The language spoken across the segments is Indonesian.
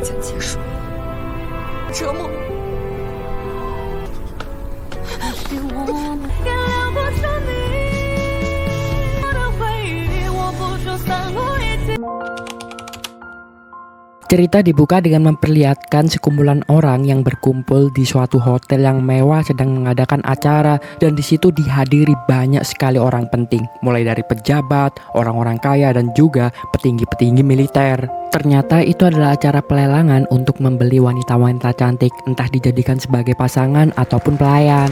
将结束，折磨。Cerita dibuka dengan memperlihatkan sekumpulan orang yang berkumpul di suatu hotel yang mewah sedang mengadakan acara, dan di situ dihadiri banyak sekali orang penting, mulai dari pejabat, orang-orang kaya, dan juga petinggi-petinggi militer. Ternyata itu adalah acara pelelangan untuk membeli wanita-wanita cantik, entah dijadikan sebagai pasangan ataupun pelayan.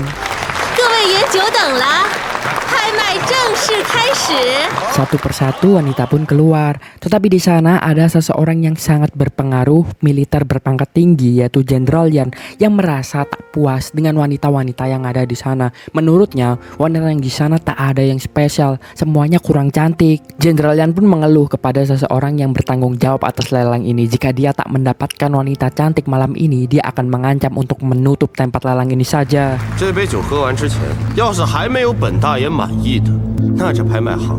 Satu persatu wanita pun keluar, tetapi di sana ada seseorang yang sangat berpengaruh, militer berpangkat tinggi, yaitu Jenderal Yan, yang merasa tak puas dengan wanita-wanita yang ada di sana. Menurutnya, wanita yang di sana tak ada yang spesial, semuanya kurang cantik. Jenderal Yan pun mengeluh kepada seseorang yang bertanggung jawab atas lelang ini. Jika dia tak mendapatkan wanita cantik malam ini, dia akan mengancam untuk menutup tempat lelang ini saja. 这杯酒喝完之前，要是还没有本大爷满意的，那这拍卖行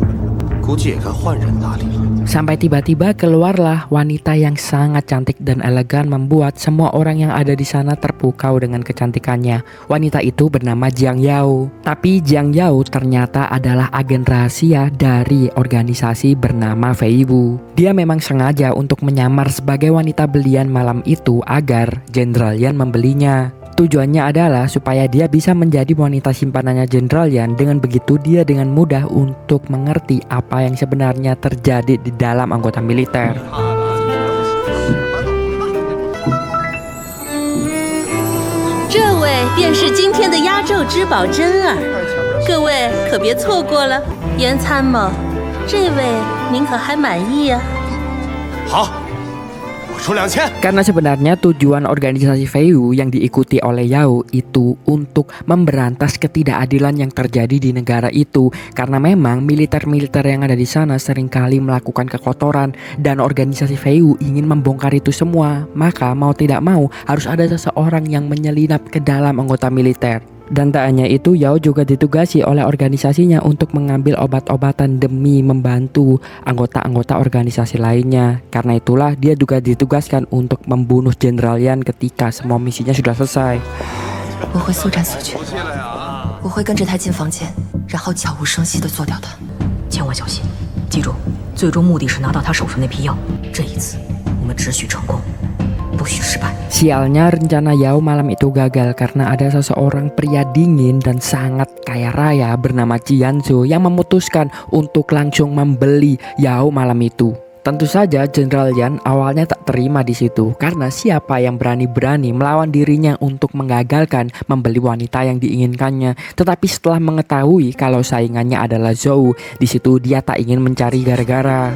估计也该换人打理了。 Sampai tiba-tiba keluarlah wanita yang sangat cantik dan elegan, membuat semua orang yang ada di sana terpukau dengan kecantikannya. Wanita itu bernama Jiang Yao. Tapi Jiang Yao ternyata adalah agen rahasia dari organisasi bernama Feiwu. Dia memang sengaja untuk menyamar sebagai wanita belian malam itu agar Jenderal Yan membelinya. Tujuannya adalah supaya dia bisa menjadi wanita simpanannya Jenderal Yan. Dengan begitu dia dengan mudah untuk mengerti apa yang sebenarnya terjadi di dalam anggota militer. Karena sebenarnya tujuan organisasi Feiwu yang diikuti oleh Yao itu untuk memberantas ketidakadilan yang terjadi di negara itu. Karena memang militer-militer yang ada di sana seringkali melakukan kekotoran, dan organisasi Feiwu ingin membongkar itu semua. Maka mau tidak mau harus ada seseorang yang menyelinap ke dalam anggota militer. Dan tak hanya itu, Yao juga ditugasi oleh organisasinya untuk mengambil obat-obatan demi membantu anggota-anggota organisasi lainnya. Karena itulah dia juga ditugaskan untuk membunuh Jenderal Yan ketika semua misinya sudah selesai. 我会速战速决，我会跟着他进房间，然后悄无声息地做掉他。千万小心，记住，最终目的是拿到他手上那批药。这一次，我们只许成功，不许失败。 Sialnya rencana Yao malam itu gagal karena ada seseorang pria dingin dan sangat kaya raya bernama Jianzhou yang memutuskan untuk langsung membeli Yao malam itu. Tentu saja Jenderal Yan awalnya tak terima di situ, karena siapa yang berani-berani melawan dirinya untuk menggagalkan membeli wanita yang diinginkannya. Tetapi setelah mengetahui kalau saingannya adalah Zhou, di situ dia tak ingin mencari gara-gara.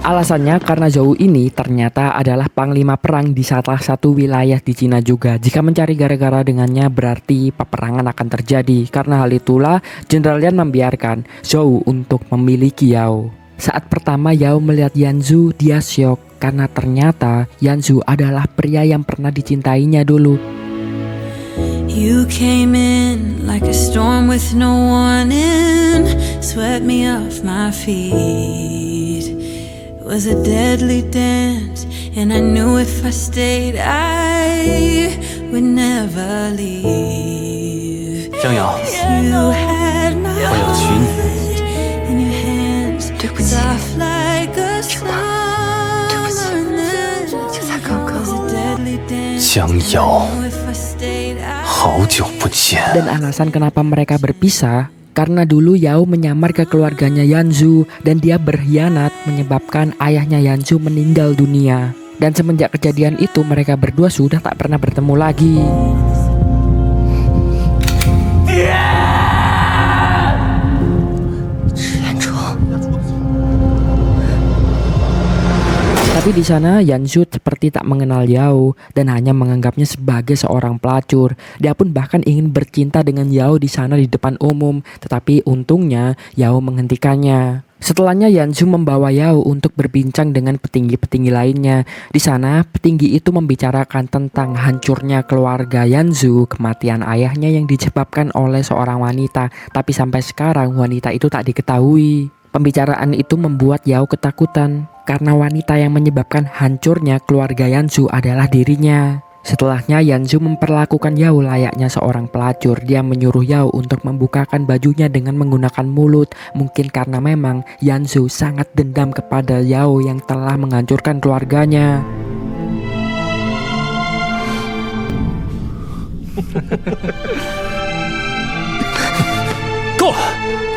Alasannya karena Zhou ini ternyata adalah panglima perang di salah satu wilayah di Cina juga. Jika mencari gara-gara dengannya berarti peperangan akan terjadi. Karena hal itulah Jenderal Yan membiarkan Zhou untuk memiliki Yao. Saat pertama Yao melihat Yanzu, dia syok karena ternyata Yanzu adalah pria yang pernah dicintainya dulu. You came in like a storm with no warning, swept me off my feet. It was a deadly dance, and I knew if I stayed, I would never leave. 张瑶， You had my 我要娶你。 heart in your hands, 对不起， soft like a 对不起， summer night. 这才刚刚。 It was a deadly dance, 江瑶， if I stayed, I 好久不见。 Dan alasan kenapa mereka berpisah karena dulu Yao menyamar ke keluarganya Yanzu dan dia berkhianat menyebabkan ayahnya Yanzu meninggal dunia. Dan semenjak kejadian itu mereka berdua sudah tak pernah bertemu lagi. Tapi di sana Yanzu seperti tak mengenal Yao dan hanya menganggapnya sebagai seorang pelacur. Dia pun bahkan ingin bercinta dengan Yao di sana di depan umum, tetapi untungnya Yao menghentikannya. Setelahnya Yanzu membawa Yao untuk berbincang dengan petinggi-petinggi lainnya. Di sana, petinggi itu membicarakan tentang hancurnya keluarga Yanzu, kematian ayahnya yang disebabkan oleh seorang wanita, tapi sampai sekarang wanita itu tak diketahui. Pembicaraan itu membuat Yao ketakutan karena wanita yang menyebabkan hancurnya keluarga Yanzu adalah dirinya. Setelahnya Yanzu memperlakukan Yao layaknya seorang pelacur. Dia menyuruh Yao untuk membukakan bajunya dengan menggunakan mulut. Mungkin karena memang Yanzu sangat dendam kepada Yao yang telah menghancurkan keluarganya.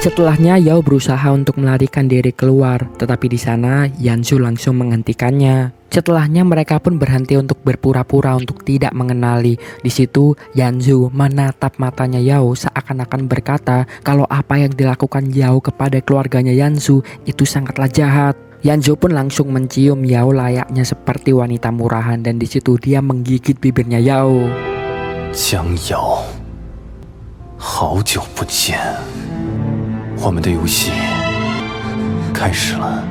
Setelahnya Yao berusaha untuk melarikan diri keluar, tetapi di sana Yanzu langsung menghentikannya. Setelahnya mereka pun berhenti untuk berpura-pura untuk tidak mengenali. Di situ Yanzu menatap matanya Yao seakan-akan berkata kalau apa yang dilakukan Yao kepada keluarganya Yanzu itu sangatlah jahat. Yanzu pun langsung mencium Yao layaknya seperti wanita murahan dan di situ dia menggigit bibirnya Yao. Jiang Yao, 好久不见。我们的游戏开始了。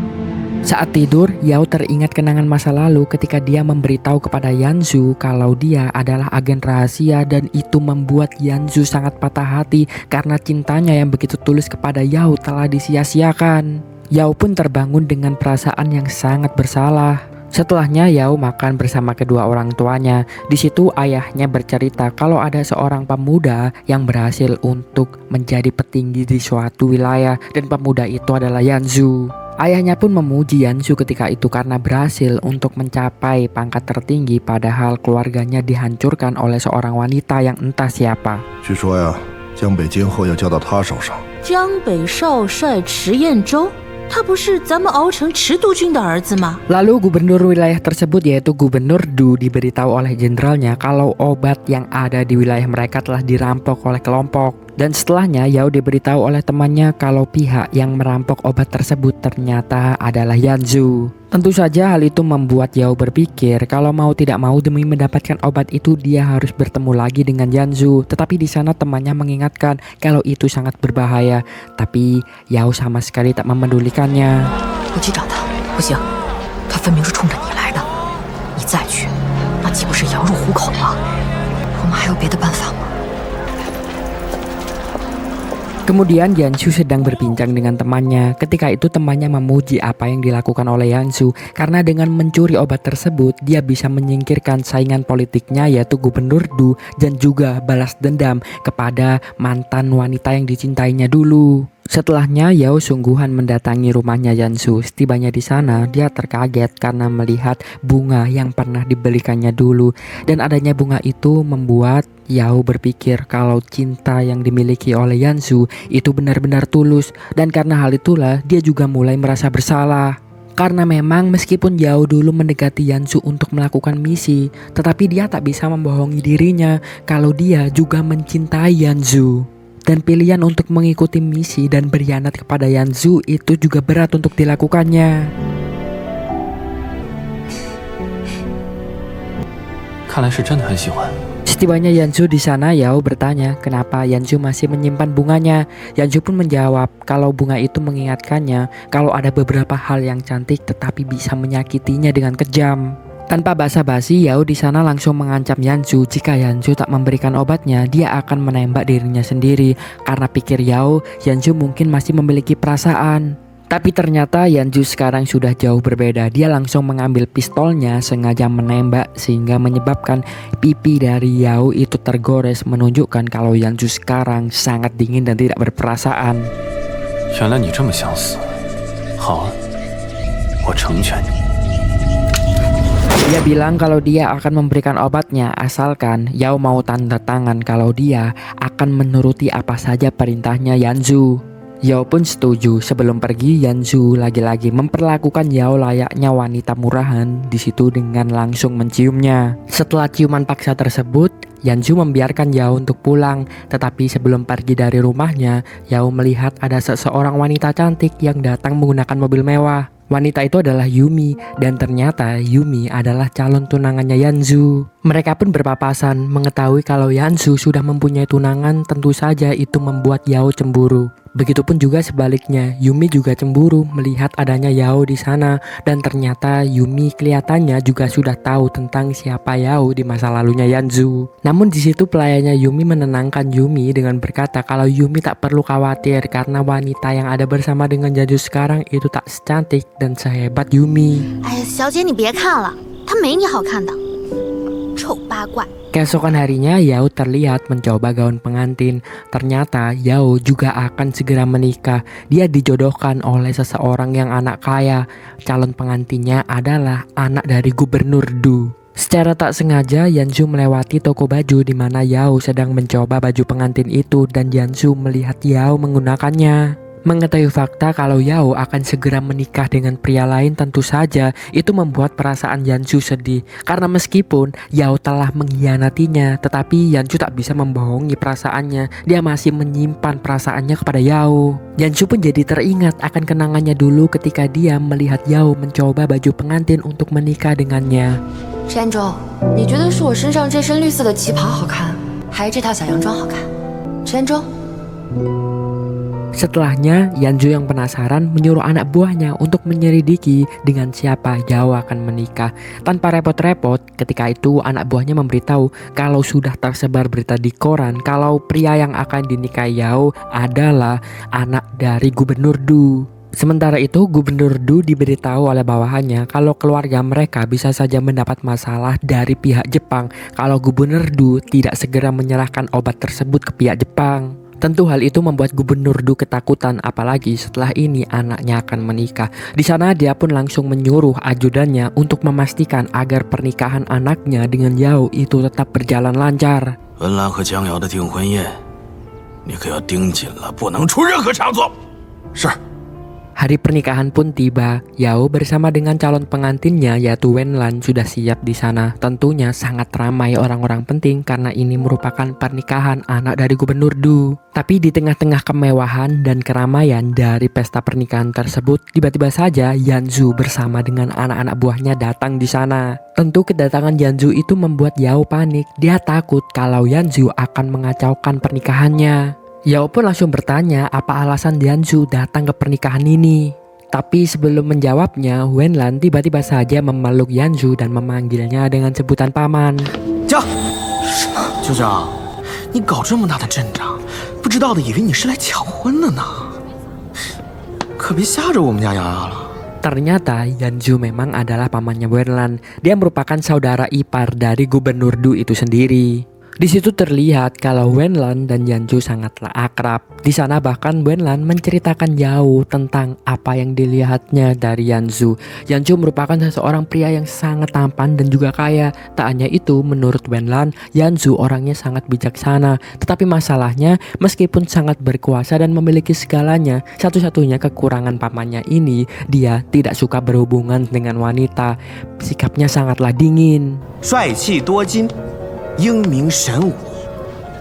Saat tidur, Yao teringat kenangan masa lalu ketika dia memberitahu kepada Yanzu kalau dia adalah agen rahasia dan itu membuat Yanzu sangat patah hati karena cintanya yang begitu tulus kepada Yao telah disia-siakan. Yao pun terbangun dengan perasaan yang sangat bersalah. Setelahnya Yao makan bersama kedua orang tuanya. Di situ ayahnya bercerita kalau ada seorang pemuda yang berhasil untuk menjadi petinggi di suatu wilayah dan pemuda itu adalah Yanzu. Ayahnya pun memuji Yanzu ketika itu karena berhasil untuk mencapai pangkat tertinggi padahal keluarganya dihancurkan oleh seorang wanita yang entah siapa. 据说呀，江北今后要交到他手上。江北少帅池彦州，他不是咱们熬城池督军的儿子吗？ Lalu gubernur wilayah tersebut yaitu Gubernur Du diberitahu oleh jenderalnya kalau obat yang ada di wilayah mereka telah dirampok oleh kelompok. Dan setelahnya Yao diberitahu oleh temannya kalau pihak yang merampok obat tersebut ternyata adalah Yanzu. Tentu saja hal itu membuat Yao berpikir kalau mau tidak mau demi mendapatkan obat itu dia harus bertemu lagi dengan Yanzu. Tetapi di sana temannya mengingatkan kalau itu sangat berbahaya. Tapi Yao sama sekali tak memedulikannya. 我去找他，不行，他分明是冲着你来的，你再去，那岂不是羊入虎口吗？我们还有别的办法吗？ Kemudian Yanzu sedang berbincang dengan temannya. Ketika itu temannya memuji apa yang dilakukan oleh Yanzu karena dengan mencuri obat tersebut dia bisa menyingkirkan saingan politiknya yaitu Gubernur Du dan juga balas dendam kepada mantan wanita yang dicintainya dulu. Setelahnya Yao sungguhan mendatangi rumahnya Yanzu. Setibanya di sana dia terkaget karena melihat bunga yang pernah dibelikannya dulu dan adanya bunga itu membuat Yao berpikir kalau cinta yang dimiliki oleh Yanzu itu benar-benar tulus dan karena hal itulah dia juga mulai merasa bersalah. Karena memang meskipun Yao dulu mendekati Yanzu untuk melakukan misi, tetapi dia tak bisa membohongi dirinya kalau dia juga mencintai Yanzu. Dan pilihan untuk mengikuti misi dan berkhianat kepada Yanzu itu juga berat untuk dilakukannya. 看来是真的很喜欢。 Setibanya Yanzu di sana, Yao bertanya kenapa Yanzu masih menyimpan bunganya. Yanzu pun menjawab kalau bunga itu mengingatkannya kalau ada beberapa hal yang cantik tetapi bisa menyakitinya dengan kejam. Tanpa basa-basi, Yao di sana langsung mengancam Yanzu jika Yanzu tak memberikan obatnya, dia akan menembak dirinya sendiri. Karena pikir Yao, Yanzu mungkin masih memiliki perasaan. Tapi ternyata Yanzu sekarang sudah jauh berbeda. Dia langsung mengambil pistolnya sengaja menembak sehingga menyebabkan pipi dari Yao itu tergores menunjukkan kalau Yanzu sekarang sangat dingin dan tidak berperasaan. 原来你这么想死，好啊，我成全你。 Dia bilang kalau dia akan memberikan obatnya asalkan Yao mau tanda tangan kalau dia akan menuruti apa saja perintahnya Yanzu. Yao pun setuju. Sebelum pergi, Yanzu lagi-lagi memperlakukan Yao layaknya wanita murahan di situ dengan langsung menciumnya. Setelah ciuman paksa tersebut, Yanzu membiarkan Yao untuk pulang. Tetapi sebelum pergi dari rumahnya, Yao melihat ada seseorang wanita cantik yang datang menggunakan mobil mewah. Wanita itu adalah Yumi, dan ternyata Yumi adalah calon tunangannya Yanzu. Mereka pun berpapasan, mengetahui kalau Yanzu sudah mempunyai tunangan, tentu saja itu membuat Yao cemburu. Begitupun juga sebaliknya, Yumi juga cemburu melihat adanya Yao di sana, dan ternyata Yumi kelihatannya juga sudah tahu tentang siapa Yao di masa lalunya Yanzu. Namun di situ pelayannya Yumi menenangkan Yumi dengan berkata kalau Yumi tak perlu khawatir karena wanita yang ada bersama dengan Yanzu sekarang itu tak secantik dan sehebat Yumi. 哎呀，小姐你别看了，她没你好看的，臭八怪。 Keesokan harinya Yao terlihat mencoba gaun pengantin. Ternyata Yao juga akan segera menikah. Dia dijodohkan oleh seseorang yang anak kaya. Calon pengantinnya adalah anak dari Gubernur Du. Secara tak sengaja Yanzu melewati toko baju di mana Yao sedang mencoba baju pengantin itu dan Yanzu melihat Yao menggunakannya. Mengetahui fakta kalau Yao akan segera menikah dengan pria lain tentu saja itu membuat perasaan Yanzu sedih. Karena meskipun Yao telah mengkhianatinya, tetapi Yanzu tak bisa membohongi perasaannya. Dia masih menyimpan perasaannya kepada Yao. Yanzu pun jadi teringat akan kenangannya dulu ketika dia melihat Yao mencoba baju pengantin untuk menikah dengannya. 山中，你觉得是我身上这身绿色的旗袍好看，还是这套小洋装好看？山中。 Setelahnya, Yanzu yang penasaran menyuruh anak buahnya untuk menyelidiki dengan siapa Yao akan menikah. Tanpa repot-repot, ketika itu anak buahnya memberitahu kalau sudah tersebar berita di koran kalau pria yang akan dinikahi Yao adalah anak dari Gubernur Du. Sementara itu, Gubernur Du diberitahu oleh bawahannya kalau keluarga mereka bisa saja mendapat masalah dari pihak Jepang kalau Gubernur Du tidak segera menyerahkan obat tersebut ke pihak Jepang. Tentu hal itu membuat Gubernur Du ketakutan, apalagi setelah ini anaknya akan menikah. Di sana dia pun langsung menyuruh ajudannya untuk memastikan agar pernikahan anaknya dengan Yao itu tetap berjalan lancar. 文兰和江瑶的订婚宴，你可要盯紧了，不能出任何差错。是。 Hari pernikahan pun tiba. Yao bersama dengan calon pengantinnya yaitu Wenlan sudah siap di sana. Tentunya sangat ramai orang-orang penting karena ini merupakan pernikahan anak dari Gubernur Du. Tapi di tengah-tengah kemewahan dan keramaian dari pesta pernikahan tersebut, tiba-tiba saja Yanzu bersama dengan anak-anak buahnya datang di sana. Tentu kedatangan Yanzu itu membuat Yao panik. Dia takut kalau Yanzu akan mengacaukan pernikahannya. Yao pun langsung bertanya apa alasan Yanzu datang ke pernikahan ini. Tapi sebelum menjawabnya, Wenlan tiba-tiba saja memeluk Yanzu dan memanggilnya dengan sebutan paman. 驾，酋长，你搞这么大的阵仗，不知道的以为你是来抢婚的呢，可别吓着我们家瑶瑶了。 Ternyata Yanzu memang adalah pamannya Wenlan. Dia merupakan saudara ipar dari Gubernur Du itu sendiri. Di situ terlihat kalau Wenlan dan Yanzu sangatlah akrab. Di sana bahkan Wenlan menceritakan Yao tentang apa yang dilihatnya dari Yanzu. Yanzu merupakan seseorang pria yang sangat tampan dan juga kaya. Tak hanya itu, menurut Wenlan, Yanzu orangnya sangat bijaksana. Tetapi masalahnya, meskipun sangat berkuasa dan memiliki segalanya, satu-satunya kekurangan pamannya ini, dia tidak suka berhubungan dengan wanita. Sikapnya sangatlah dingin. 帅气多金。 英明神武，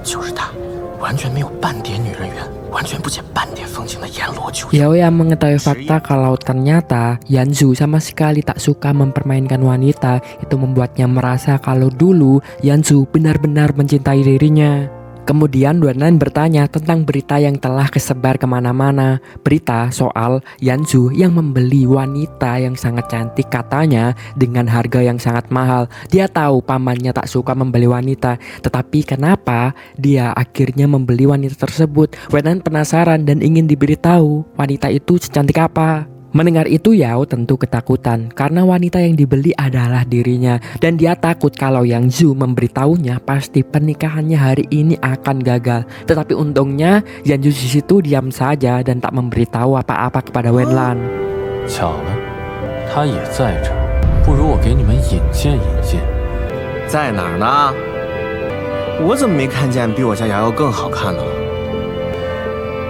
就是他，完全没有半点女人缘，完全不减半点风情的阎罗酋长。 Yao yang mengetahui fakta kalau ternyata Yanzu sama sekali tak suka mempermainkan wanita, itu membuatnya merasa kalau dulu Yanzu benar-benar mencintai dirinya. Kemudian Wenlan bertanya tentang berita yang telah kesebar kemana-mana. Berita soal Yanzu yang membeli wanita yang sangat cantik katanya dengan harga yang sangat mahal. Dia tahu pamannya tak suka membeli wanita, tetapi kenapa dia akhirnya membeli wanita tersebut? Wenlan penasaran dan ingin diberitahu wanita itu secantik apa. Mendengar itu Yao tentu ketakutan karena wanita yang dibeli adalah dirinya dan dia takut kalau Yanzu memberitahunya pasti pernikahannya hari ini akan gagal. Tetapi untungnya Yanzu di situ diam saja dan tak memberitahu apa-apa kepada Wenlan. 巧了，他也在这儿，不如我给你们引荐引荐。在哪儿呢？我怎么没看见比我家瑶瑶更好看的了？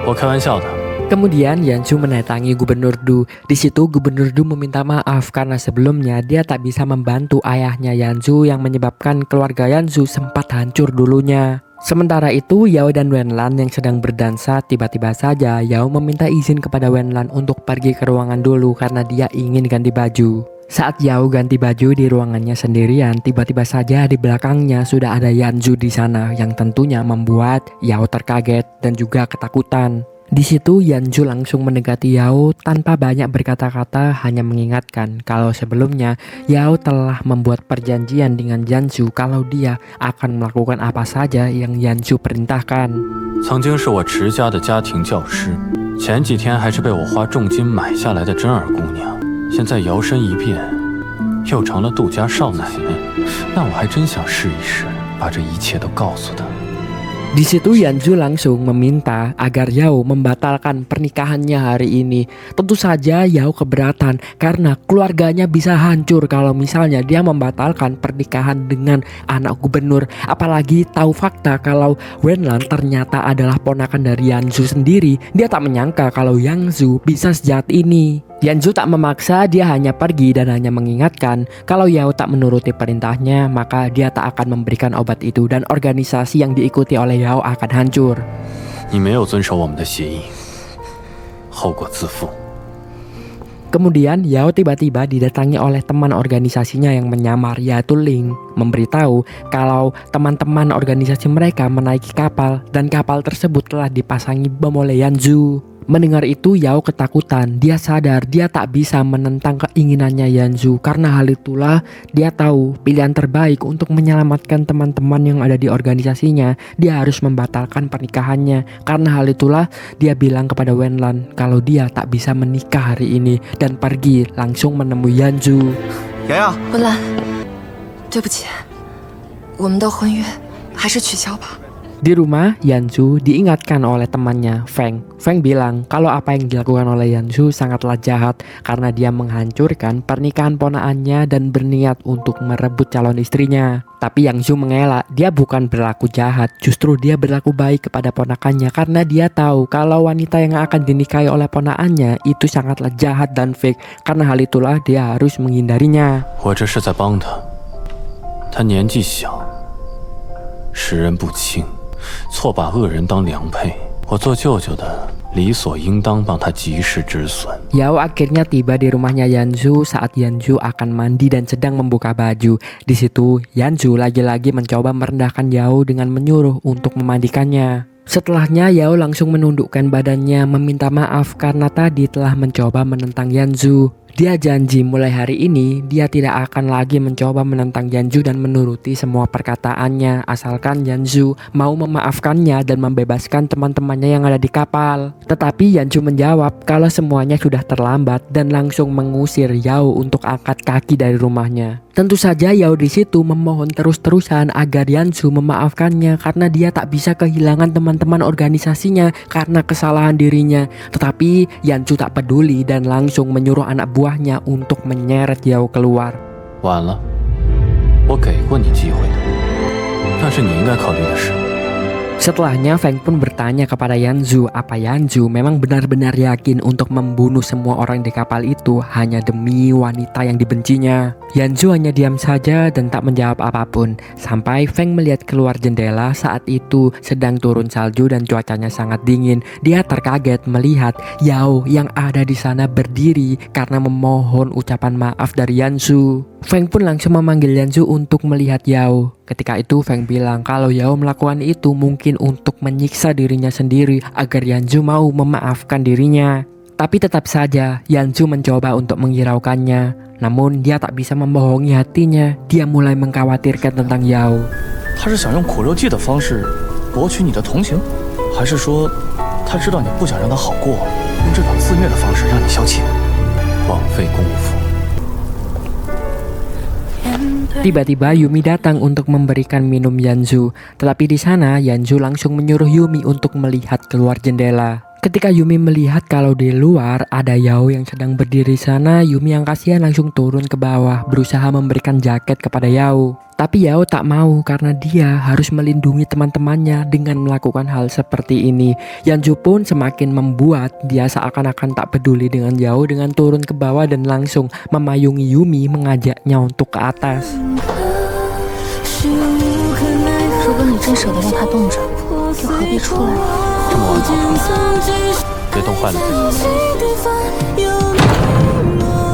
我开玩笑的。 Kemudian Yanzu mendatangi Gubernur Du. Di situ Gubernur Du meminta maaf karena sebelumnya dia tak bisa membantu ayahnya Yanzu yang menyebabkan keluarga Yanzu sempat hancur dulunya. Sementara itu, Yao dan Wenlan yang sedang berdansa, tiba-tiba saja Yao meminta izin kepada Wenlan untuk pergi ke ruangan dulu karena dia ingin ganti baju. Saat Yao ganti baju di ruangannya sendirian, tiba-tiba saja di belakangnya sudah ada Yanzu di sana yang tentunya membuat Yao terkaget dan juga ketakutan. Di situ Yanzu langsung mendekati Yao tanpa banyak berkata-kata, hanya mengingatkan kalau sebelumnya Yao telah membuat perjanjian dengan Yanzu kalau dia akan melakukan apa saja yang Yanzu perintahkan. 曾经是我持家的家庭教师，前几天还是被我花重金买下来的真儿姑娘，现在摇身一变，又成了杜家少奶奶。那我还真想试一试，把这一切都告诉她。 Di situ Yanzu langsung meminta agar Yao membatalkan pernikahannya hari ini. Tentu saja Yao keberatan karena keluarganya bisa hancur kalau misalnya dia membatalkan pernikahan dengan anak gubernur. Apalagi tahu fakta kalau Wenlan ternyata adalah ponakan dari Yanzu sendiri. Dia tak menyangka kalau Yanzu bisa sejahat ini. Yanzu tak memaksa, dia hanya pergi dan hanya mengingatkan kalau Yao tak menuruti perintahnya, maka dia tak akan memberikan obat itu dan organisasi yang diikuti oleh Yao akan hancur. 你没有遵守我们的协议，后果自负。 Kemudian Yao tiba-tiba didatangi oleh teman organisasinya yang menyamar, yaitu Ling, memberitahu kalau teman-teman organisasi mereka menaiki kapal dan kapal tersebut telah dipasangi bom oleh Yanzu. Mendengar itu Yao ketakutan, dia sadar dia tak bisa menentang keinginannya Yanzu. Karena hal itulah dia tahu pilihan terbaik untuk menyelamatkan teman-teman yang ada di organisasinya, dia harus membatalkan pernikahannya. Karena hal itulah dia bilang kepada Wenlan kalau dia tak bisa menikah hari ini dan pergi langsung menemui Yanzu. Yaya， 文兰，对不起，我们的婚约还是取消吧。 Di rumah, Yanzu diingatkan oleh temannya, Feng. Feng bilang kalau apa yang dilakukan oleh Yanzu sangatlah jahat karena dia menghancurkan pernikahan ponakannya dan berniat untuk merebut calon istrinya. Tapi Yanzu mengelak, dia bukan berlaku jahat, justru dia berlaku baik kepada ponakannya karena dia tahu kalau wanita yang akan dinikahi oleh ponakannya itu sangatlah jahat dan fake. Karena hal itulah dia harus menghindarinya. 我这是在帮她，她年纪小，识人不清。 错把恶人当良配，我做舅舅的理所应当帮他及时止损。 Yao akhirnya tiba di rumahnya Yanzu saat Yanzu akan mandi dan sedang membuka baju. Di situ Yanzu lagi-lagi mencoba merendahkan Yao dengan menyuruh untuk memandikannya. Setelahnya Yao langsung menundukkan badannya meminta maaf karena tadi telah mencoba menentang Yanzu. Dia janji mulai hari ini dia tidak akan lagi mencoba menentang Yanzu dan menuruti semua perkataannya asalkan Yanzu mau memaafkannya dan membebaskan teman-temannya yang ada di kapal. Tetapi Yanzu menjawab kalau semuanya sudah terlambat dan langsung mengusir Yao untuk angkat kaki dari rumahnya. Tentu saja Yao di situ memohon terus-terusan agar Yanzu memaafkannya karena dia tak bisa kehilangan teman-teman organisasinya karena kesalahan dirinya. Tetapi Yanzu tak peduli dan langsung menyuruh anak buahnya untuk menyeret Yao keluar. 晚了，我给过你机会的，但是你应该考虑的是。 Setelahnya Feng pun bertanya kepada Yanzu apa Yanzu memang benar-benar yakin untuk membunuh semua orang di kapal itu hanya demi wanita yang dibencinya. Yanzu hanya diam saja dan tak menjawab apapun sampai Feng melihat keluar jendela. Saat itu sedang turun salju dan cuacanya sangat dingin. Dia terkaget melihat Yao yang ada di sana berdiri karena memohon ucapan maaf dari Yanzu. Feng pun langsung memanggil Yanzu untuk melihat Yao. Ketika itu Feng bilang kalau Yao melakukan itu mungkin untuk menyiksa dirinya sendiri agar Yanzu mau memaafkan dirinya. Tapi tetap saja Yanzu mencoba untuk menghiraukannya. Namun dia tak bisa membohongi hatinya. Dia mulai mengkhawatirkan tentang Yao. 他是想用苦肉计的方式博取你的同情，还是说他知道你不想让他好过，用这种自虐的方式让你消气？枉费功夫。 Tiba-tiba Yumi datang untuk memberikan minum Yanzu. Tetapi di sana Yanzu langsung menyuruh Yumi untuk melihat keluar jendela. Ketika Yumi melihat kalau di luar ada Yao yang sedang berdiri sana, Yumi yang kasihan langsung turun ke bawah berusaha memberikan jaket kepada Yao. Tapi Yao tak mau karena dia harus melindungi teman-temannya dengan melakukan hal seperti ini. Yanzu pun semakin membuat dia seakan-akan tak peduli dengan Yao dengan turun ke bawah dan langsung memayungi Yumi mengajaknya untuk ke atas. 如果你真舍得让他冻着，又何必出来呢？这么晚跑出来，别冻坏了自己。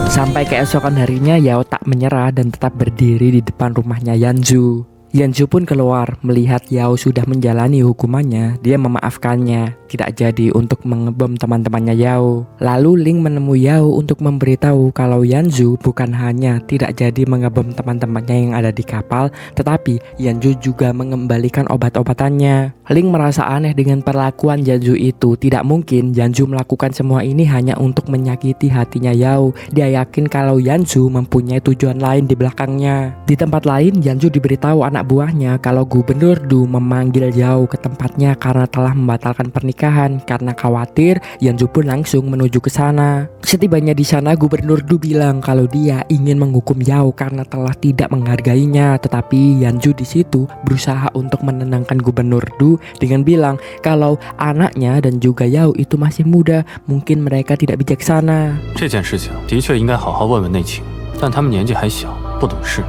Sampai keesokan harinya, Yao tak menyerah dan tetap berdiri di depan rumahnya Yanzu. Yanzu pun keluar melihat Yao sudah menjalani hukumannya. Dia memaafkannya, tidak jadi untuk mengebom teman-temannya Yao. Lalu Ling menemui Yao untuk memberitahu kalau Yanzu bukan hanya tidak jadi mengebom teman-temannya yang ada di kapal, tetapi Yanzu juga mengembalikan obat-obatannya. Ling merasa aneh dengan perlakuan Yanzu itu. Tidak mungkin Yanzu melakukan semua ini hanya untuk menyakiti hatinya Yao. Dia yakin kalau Yanzu mempunyai tujuan lain di belakangnya. Di tempat lain, Yanzu diberitahu anak buahnya kalau Gubernur Du memanggil Yao ke tempatnya karena telah membatalkan pernikahan. Karena khawatir, Yanzu pun langsung menuju ke sana. Setibanya di sana, Gubernur Du bilang kalau dia ingin menghukum Yao karena telah tidak menghargainya. Tetapi Yanzu di situ berusaha untuk menenangkan Gubernur Du dengan bilang kalau anaknya dan juga Yao itu masih muda, mungkin mereka tidak bijaksana. 这件事情的确应该好好问问内情，但他们年纪还小，不懂事，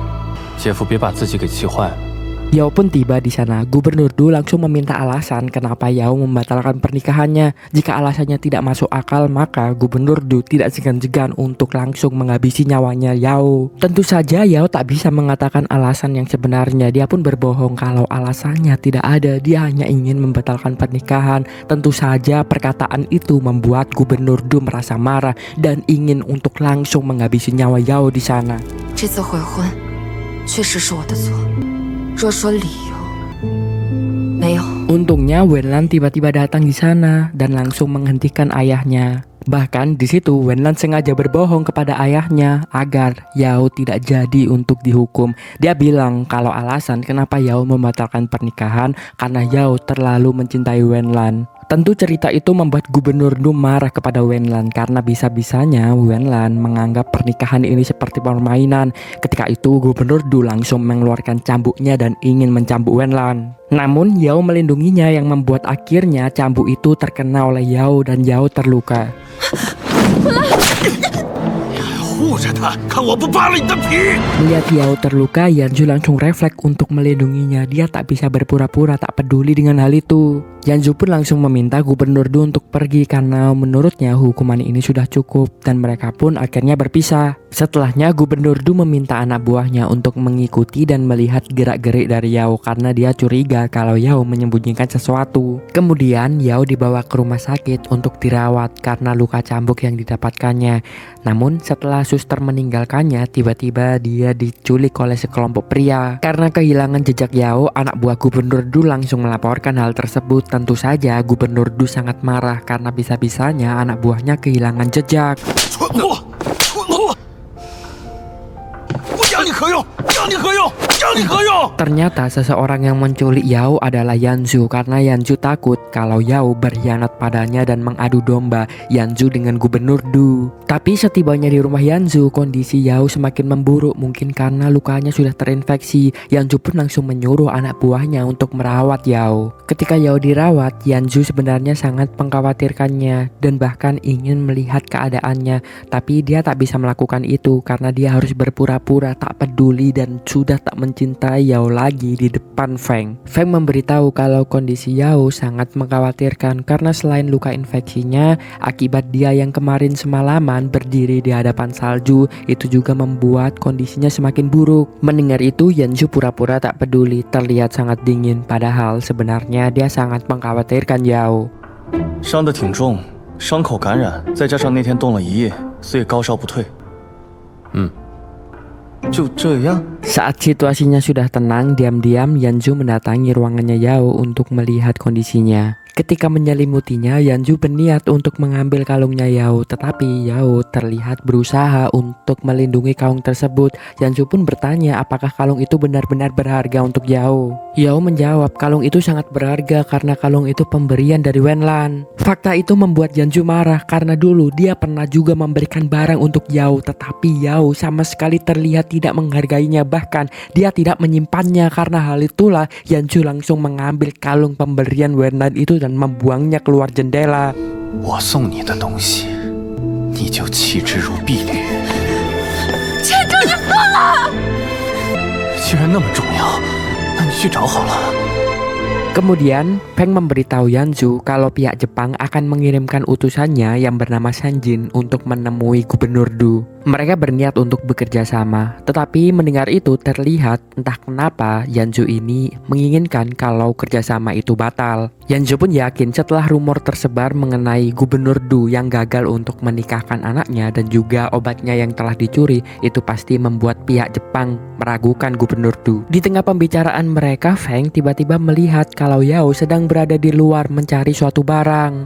姐夫别把自己给气坏了。 Yao pun tiba di sana. Gubernur Du langsung meminta alasan kenapa Yao membatalkan pernikahannya. Jika alasannya tidak masuk akal, maka Gubernur Du tidak segan-segan untuk langsung menghabisi nyawanya Yao. Tentu saja Yao tak bisa mengatakan alasan yang sebenarnya. Dia pun berbohong kalau alasannya tidak ada. Dia hanya ingin membatalkan pernikahan. Tentu saja perkataan itu membuat Gubernur Du merasa marah dan ingin untuk langsung menghabisi nyawa Yao di sana. 这次悔婚确实是我的错。 若说理由，没有。 Untungnya Wenlan tiba-tiba datang di sana dan langsung menghentikan ayahnya. Bahkan di situ Wenlan sengaja berbohong kepada ayahnya agar Yao tidak jadi untuk dihukum. Dia bilang kalau alasan kenapa Yao membatalkan pernikahan karena Yao terlalu mencintai Wenlan. Tentu cerita itu membuat Gubernur Du marah kepada Wenlan karena bisa-bisanya Wenlan menganggap pernikahan ini seperti permainan. Ketika itu Gubernur Du langsung mengeluarkan cambuknya dan ingin mencambuk Wenlan. Namun Yao melindunginya yang membuat akhirnya cambuk itu terkena oleh Yao dan Yao terluka. 护着他，看我不扒了你的皮！ Melihat Yao terluka, Yanzu langsung refleks untuk melindunginya. Dia tak bisa berpura-pura tak peduli dengan hal itu. Yanzu pun langsung meminta Gubernur Du untuk pergi karena menurutnya hukuman ini sudah cukup dan mereka pun akhirnya berpisah. Setelahnya Gubernur Du meminta anak buahnya untuk mengikuti dan melihat gerak-gerik dari Yao karena dia curiga kalau Yao menyembunyikan sesuatu. Kemudian Yao dibawa ke rumah sakit untuk dirawat karena luka cambuk yang didapatkannya. Namun setelah suster meninggalkannya, tiba-tiba dia diculik oleh sekelompok pria. Karena kehilangan jejak Yao, anak buah Gubernur Du langsung melaporkan hal tersebut. Tentu saja Gubernur Du sangat marah karena bisa-bisanya anak buahnya kehilangan jejak. 你何用？要你何用？要你何用？ Ternyata seseorang yang menculik Yao adalah Yanzu karena Yanzu takut kalau Yao berkhianat padanya dan mengadu domba Yanzu dengan Gubernur Du. Tapi setibanya di rumah Yanzu, kondisi Yao semakin memburuk mungkin karena lukanya sudah terinfeksi. Yanzu pun langsung menyuruh anak buahnya untuk merawat Yao. Ketika Yao dirawat, Yanzu sebenarnya sangat mengkhawatirkannya dan bahkan ingin melihat keadaannya. Tapi dia tak bisa melakukan itu karena dia harus berpura-pura tak peduli dan sudah tak mencintai Yao lagi di depan Feng. Feng memberitahu kalau kondisi Yao sangat mengkhawatirkan karena selain luka infeksinya, akibat dia yang kemarin semalaman berdiri di hadapan salju, itu juga membuat kondisinya semakin buruk. Mendengar itu, Yanzu pura-pura tak peduli, terlihat sangat dingin, padahal sebenarnya dia sangat mengkhawatirkan Yao. 伤得挺重，伤口感染，再加上那天冻了一夜，所以高烧不退。就这样。 Saat situasinya sudah tenang, diam-diam Yanzu mendatangi ruangannya Yao untuk melihat kondisinya. Ketika menyelimutinya, Yanzu berniat untuk mengambil kalungnya Yao, tetapi Yao terlihat berusaha untuk melindungi kalung tersebut. Yanzu pun bertanya apakah kalung itu benar-benar berharga untuk Yao. Yao menjawab kalung itu sangat berharga karena kalung itu pemberian dari Wenlan. Fakta itu membuat Yanzu marah karena dulu dia pernah juga memberikan barang untuk Yao, tetapi Yao sama sekali terlihat tidak menghargainya, bahkan dia tidak menyimpannya. Karena hal itulah Yanzu langsung mengambil kalung pemberian Wenlan itu dan membuangnya keluar jendela. 我送你的东西，你就弃之如敝履。千主，你疯了！既然那么重要，那你去找好了。Kemudian Feng memberitahu Yanzu kalau pihak Jepang akan mengirimkan utusannya yang bernama Sanjin untuk menemui Gubernur Du. Mereka berniat untuk bekerja sama, tetapi mendengar itu terlihat entah kenapa Yanzu ini menginginkan kalau kerjasama itu batal. Yanzu pun yakin setelah rumor tersebar mengenai Gubernur Du yang gagal untuk menikahkan anaknya dan juga obatnya yang telah dicuri, itu pasti membuat pihak Jepang meragukan Gubernur Du. Di tengah pembicaraan mereka, Feng tiba-tiba melihat kalau Yao sedang berada di luar mencari suatu barang.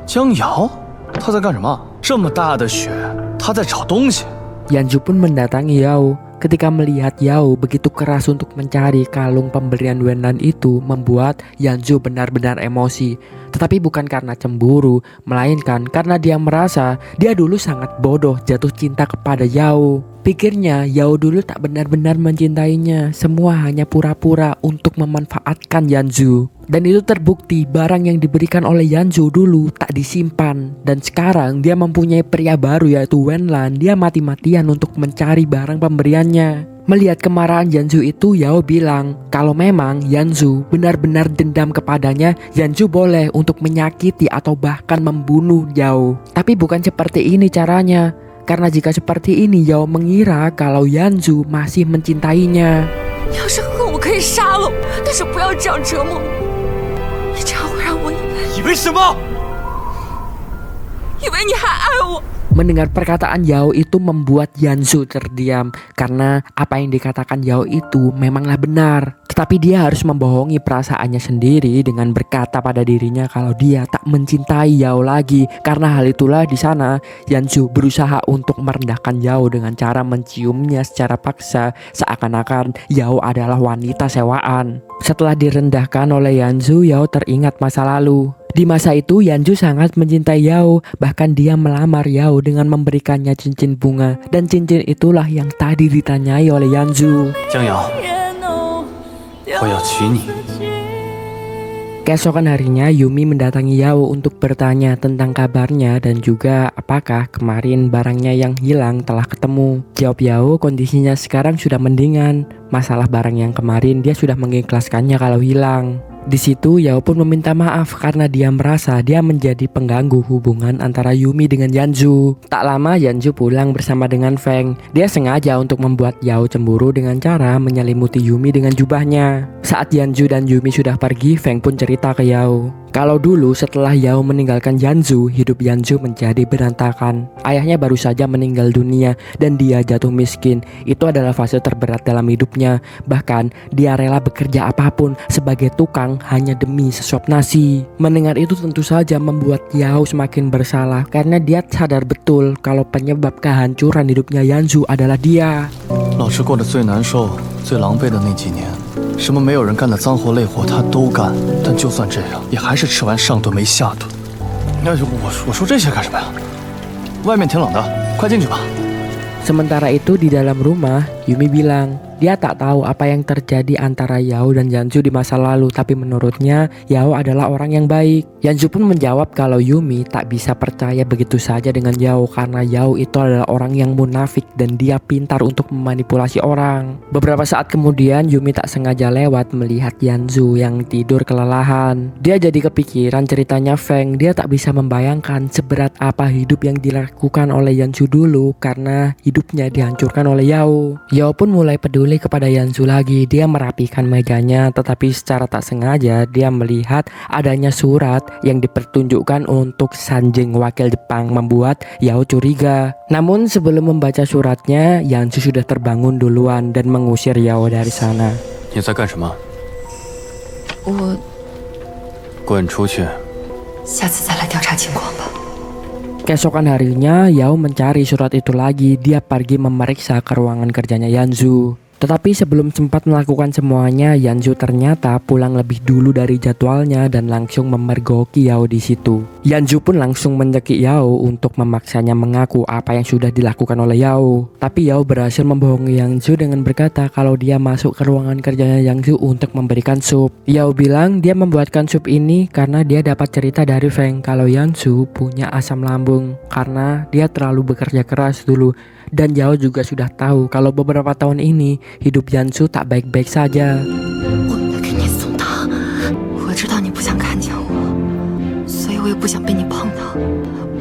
江瑶，他在干什么？这么大的雪，他在找东西。 Yanzu pun mendatangi Yao. Ketika melihat Yao begitu keras untuk mencari kalung pemberian Wenlan itu membuat Yanzu benar-benar emosi. Tetapi bukan karena cemburu, melainkan karena dia merasa dia dulu sangat bodoh jatuh cinta kepada Yao. Pikirnya Yao dulu tak benar-benar mencintainya, semua hanya pura-pura untuk memanfaatkan Yanzu. Dan itu terbukti barang yang diberikan oleh Yanzu dulu tak disimpan. Dan sekarang dia mempunyai pria baru yaitu Wenlan. Dia mati-matian untuk mencari barang pemberiannya. Melihat kemarahan Yanzu itu, Yao bilang kalau memang Yanzu benar-benar dendam kepadanya, Yanzu boleh untuk menyakiti atau bahkan membunuh Yao. Tapi bukan seperti ini caranya. Karena jika seperti ini, Yao mengira kalau Yanzu masih mencintainya. 你要是恨我可以杀了我，但是不要这样折磨我。你这样会让我以为什么？以为你还爱我。 Mendengar perkataan Yao itu membuat Yanzu terdiam karena apa yang dikatakan Yao itu memanglah benar. Tetapi dia harus membohongi perasaannya sendiri dengan berkata pada dirinya kalau dia tak mencintai Yao lagi. Karena hal itulah di sana Yanzu berusaha untuk merendahkan Yao dengan cara menciumnya secara paksa seakan-akan Yao adalah wanita sewaan. Setelah direndahkan oleh Yanzu, Yao teringat masa lalu. Di masa itu Yanzu sangat mencintai Yao, bahkan dia melamar Yao dengan memberikannya cincin bunga. Dan cincin itulah yang tadi ditanyai oleh Yanzu. 江瑶，我要娶你。 Keesokan harinya Yumi mendatangi Yao untuk bertanya tentang kabarnya dan juga apakah kemarin barangnya yang hilang telah ketemu. Jawab Yao kondisinya sekarang sudah mendingan. Masalah barang yang kemarin dia sudah mengikhlaskannya kalau hilang. Di situ Yao pun meminta maaf karena dia merasa dia menjadi pengganggu hubungan antara Yumi dengan Yanzu. Tak lama Yanzu pulang bersama dengan Feng. Dia sengaja untuk membuat Yao cemburu dengan cara menyelimuti Yumi dengan jubahnya. Saat Yanzu dan Yumi sudah pergi, Feng pun cerita ke Yao kalau dulu setelah Yao meninggalkan Yanzu, hidup Yanzu menjadi berantakan. Ayahnya baru saja meninggal dunia dan dia jatuh miskin. Itu adalah fase terberat dalam hidupnya. Bahkan dia rela bekerja apapun sebagai tukang hanya demi sesuap nasi. Mendengar itu tentu saja membuat Yao semakin bersalah karena dia sadar betul kalau penyebab kehancuran hidupnya Yanzu adalah dia. 老师过得最难受、最狼狈的那几年，什么没有人干的脏活累活他都干，但就算这样，也还是吃完上顿没下顿。那我说这些干什么呀？外面挺冷的，快进去吧。 Sementara itu di dalam rumah, Yumi bilang dia tak tahu apa yang terjadi antara Yao dan Yanzu di masa lalu, tapi menurutnya Yao adalah orang yang baik. Yanzu pun menjawab kalau Yumi tak bisa percaya begitu saja dengan Yao karena Yao itu adalah orang yang munafik dan dia pintar untuk memanipulasi orang. Beberapa saat kemudian Yumi tak sengaja lewat melihat Yanzu yang tidur kelelahan. Dia jadi kepikiran ceritanya Feng. Dia tak bisa membayangkan seberat apa hidup yang dilakukan oleh Yanzu dulu karena hidupnya dihancurkan oleh Yao. Yao pun mulai peduli kepada Yanzu lagi. Dia merapikan mejanya, tetapi secara tak sengaja dia melihat adanya surat yang dipertunjukkan untuk Sanjing wakil Jepang, membuat Yao curiga. Namun sebelum membaca suratnya, Yanzu sudah terbangun duluan dan mengusir Yao dari sana. 你在干什么？我滚出去！ 下次再来调查情况吧。 Keesokan harinya, Yao mencari surat itu lagi. Dia pergi memeriksa ke ruangan kerjanya Yanzu. Tetapi sebelum sempat melakukan semuanya, Yanzu ternyata pulang lebih dulu dari jadwalnya dan langsung memergoki Yao di situ. Yanzu pun langsung mencekik Yao untuk memaksanya mengaku apa yang sudah dilakukan oleh Yao. Tapi Yao berhasil membohongi Yanzu dengan berkata kalau dia masuk ke ruangan kerjanya Yanzu untuk memberikan sup. Yao bilang dia membuatkan sup ini karena dia dapat cerita dari Feng kalau Yanzu punya asam lambung karena dia terlalu bekerja keras dulu. Dan Yao juga sudah tahu kalau beberapa tahun ini hidup Yanzu tak baik-baik saja. 我来给你送汤，我不想被你碰到。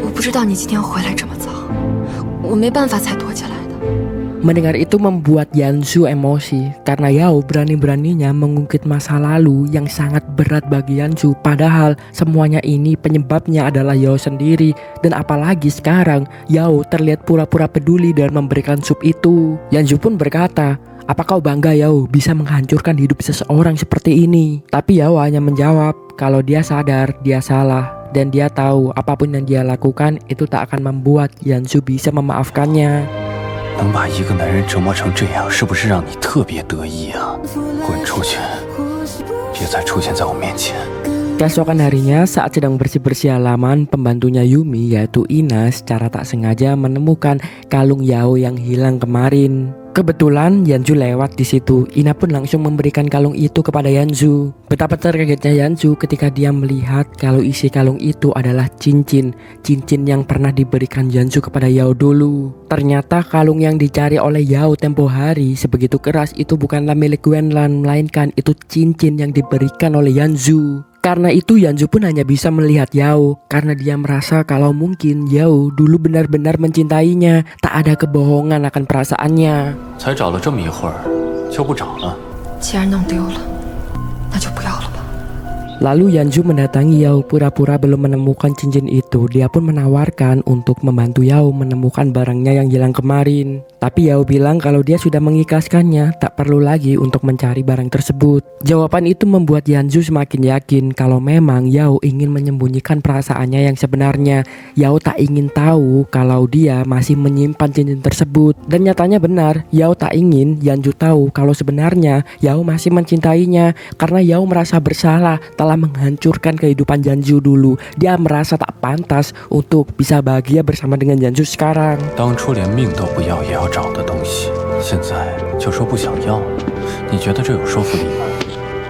我不知道你今天回来这么早，我没办法才躲起来的。 Mendengar itu membuat Yanzu emosi karena Yao berani-beraninya mengungkit masa lalu yang sangat berat bagi Yanzu. Padahal semuanya ini penyebabnya adalah Yao sendiri. Dan apalagi sekarang Yao terlihat pura-pura peduli dan memberikan sup itu. Yanzu pun berkata, "Apa kau bangga Yao bisa menghancurkan hidup seseorang seperti ini?" Tapi Yao hanya menjawab kalau dia sadar dia salah. Dan dia tahu apapun yang dia lakukan itu tak akan membuat Yanzu bisa memaafkannya. 能把一个男人折磨成这样，是不是让你特别得意啊？滚出去，别再出现在我面前。 Keesokan harinya saat sedang bersih-bersih halaman, pembantunya Yumi yaitu Ina secara tak sengaja menemukan kalung Yao yang hilang kemarin. Kebetulan Yanzu lewat di situ. Ina pun langsung memberikan kalung itu kepada Yanzu. Betapa terkagetnya Yanzu ketika dia melihat kalau isi kalung itu adalah cincin yang pernah diberikan Yanzu kepada Yao dulu. Ternyata kalung yang dicari oleh Yao tempo hari sebegitu keras itu bukanlah milik Wenlan, melainkan itu cincin yang diberikan oleh Yanzu. Karena itu Yanzu pun hanya bisa melihat Yao karena dia merasa kalau mungkin Yao dulu benar-benar mencintainya, tak ada kebohongan akan perasaannya. 才找了这么一会儿，就不找了。既然弄丢了，那就不要了吧。 Lalu Yanzu mendatangi Yao pura-pura belum menemukan cincin itu. Dia pun menawarkan untuk membantu Yao menemukan barangnya yang hilang kemarin. Tapi Yao bilang kalau dia sudah mengikhlaskannya, tak perlu lagi untuk mencari barang tersebut. Jawaban itu membuat Yanzu semakin yakin kalau memang Yao ingin menyembunyikan perasaannya yang sebenarnya. Yao tak ingin tahu kalau dia masih menyimpan cincin tersebut. Dan nyatanya benar, Yao tak ingin Yanzu tahu kalau sebenarnya Yao masih mencintainya. Karena Yao merasa bersalah telah menghancurkan kehidupan Yanzu dulu. Dia merasa tak pantas untuk bisa bahagia bersama dengan Yanzu sekarang. 当初连命都不要也要找的东西，现在就说不想要，你觉得这有说服力吗？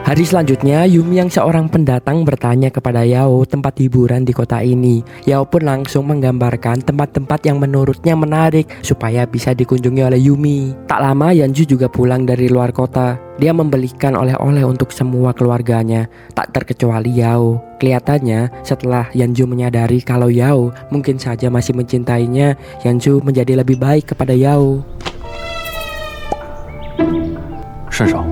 Hari selanjutnya, Yumi yang seorang pendatang bertanya kepada Yao tempat hiburan di kota ini. Yao pun langsung menggambarkan tempat-tempat yang menurutnya menarik supaya bisa dikunjungi oleh Yumi. Tak lama Yanzu juga pulang dari luar kota. Dia membelikan oleh-oleh untuk semua keluarganya, tak terkecuali Yao. Kelihatannya setelah Yanzu menyadari kalau Yao mungkin saja masih mencintainya, Yanzu menjadi lebih baik kepada Yao. 慎少。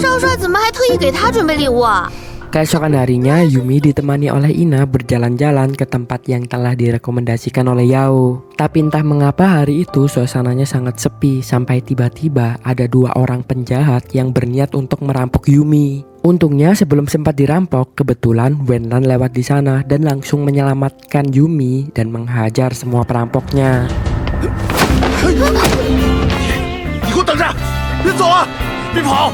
少帅怎么还特意给他准备礼物啊？ Keesokan harinya, Yumi ditemani oleh Ina berjalan-jalan ke tempat yang telah direkomendasikan oleh Yao. Tapi entah mengapa hari itu suasananya sangat sepi sampai tiba-tiba ada dua orang penjahat yang berniat untuk merampok Yumi. Untungnya sebelum sempat dirampok, kebetulan Wenlan lewat di sana dan langsung menyelamatkan Yumi dan menghajar semua perampoknya. 你给我等着，别走啊，别跑！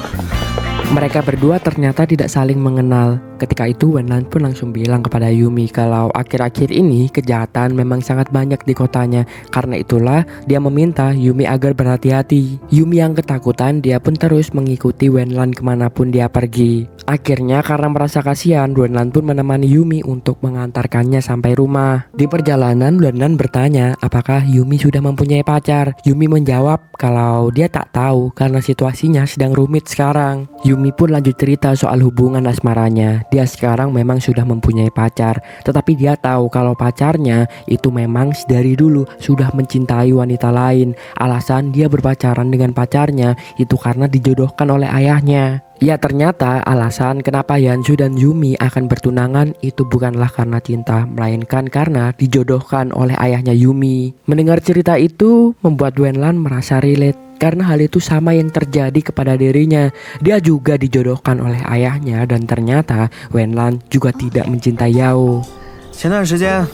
Mereka berdua ternyata tidak saling mengenal. Ketika itu Wenlan pun langsung bilang kepada Yumi kalau akhir-akhir ini kejahatan memang sangat banyak di kotanya. Karena itulah dia meminta Yumi agar berhati-hati. Yumi yang ketakutan, dia pun terus mengikuti Wenlan kemanapun dia pergi. Akhirnya karena merasa kasihan, Wenlan pun menemani Yumi untuk mengantarkannya sampai rumah. Di perjalanan Wenlan bertanya apakah Yumi sudah mempunyai pacar. Yumi menjawab kalau dia tak tahu karena situasinya sedang rumit sekarang. Yumi pun lanjut cerita soal hubungan asmaranya. Dia sekarang memang sudah mempunyai pacar, tetapi dia tahu kalau pacarnya itu memang dari dulu sudah mencintai wanita lain. Alasan dia berpacaran dengan pacarnya itu karena dijodohkan oleh ayahnya. Ya ternyata alasan kenapa Yanzu dan Yumi akan bertunangan itu bukanlah karena cinta, melainkan karena dijodohkan oleh ayahnya Yumi. Mendengar cerita itu membuat Wenlan merasa relate. Karena hal itu sama yang terjadi kepada dirinya. Dia juga dijodohkan oleh ayahnya dan ternyata Wenlan juga tidak mencintai Yao. 前段时间，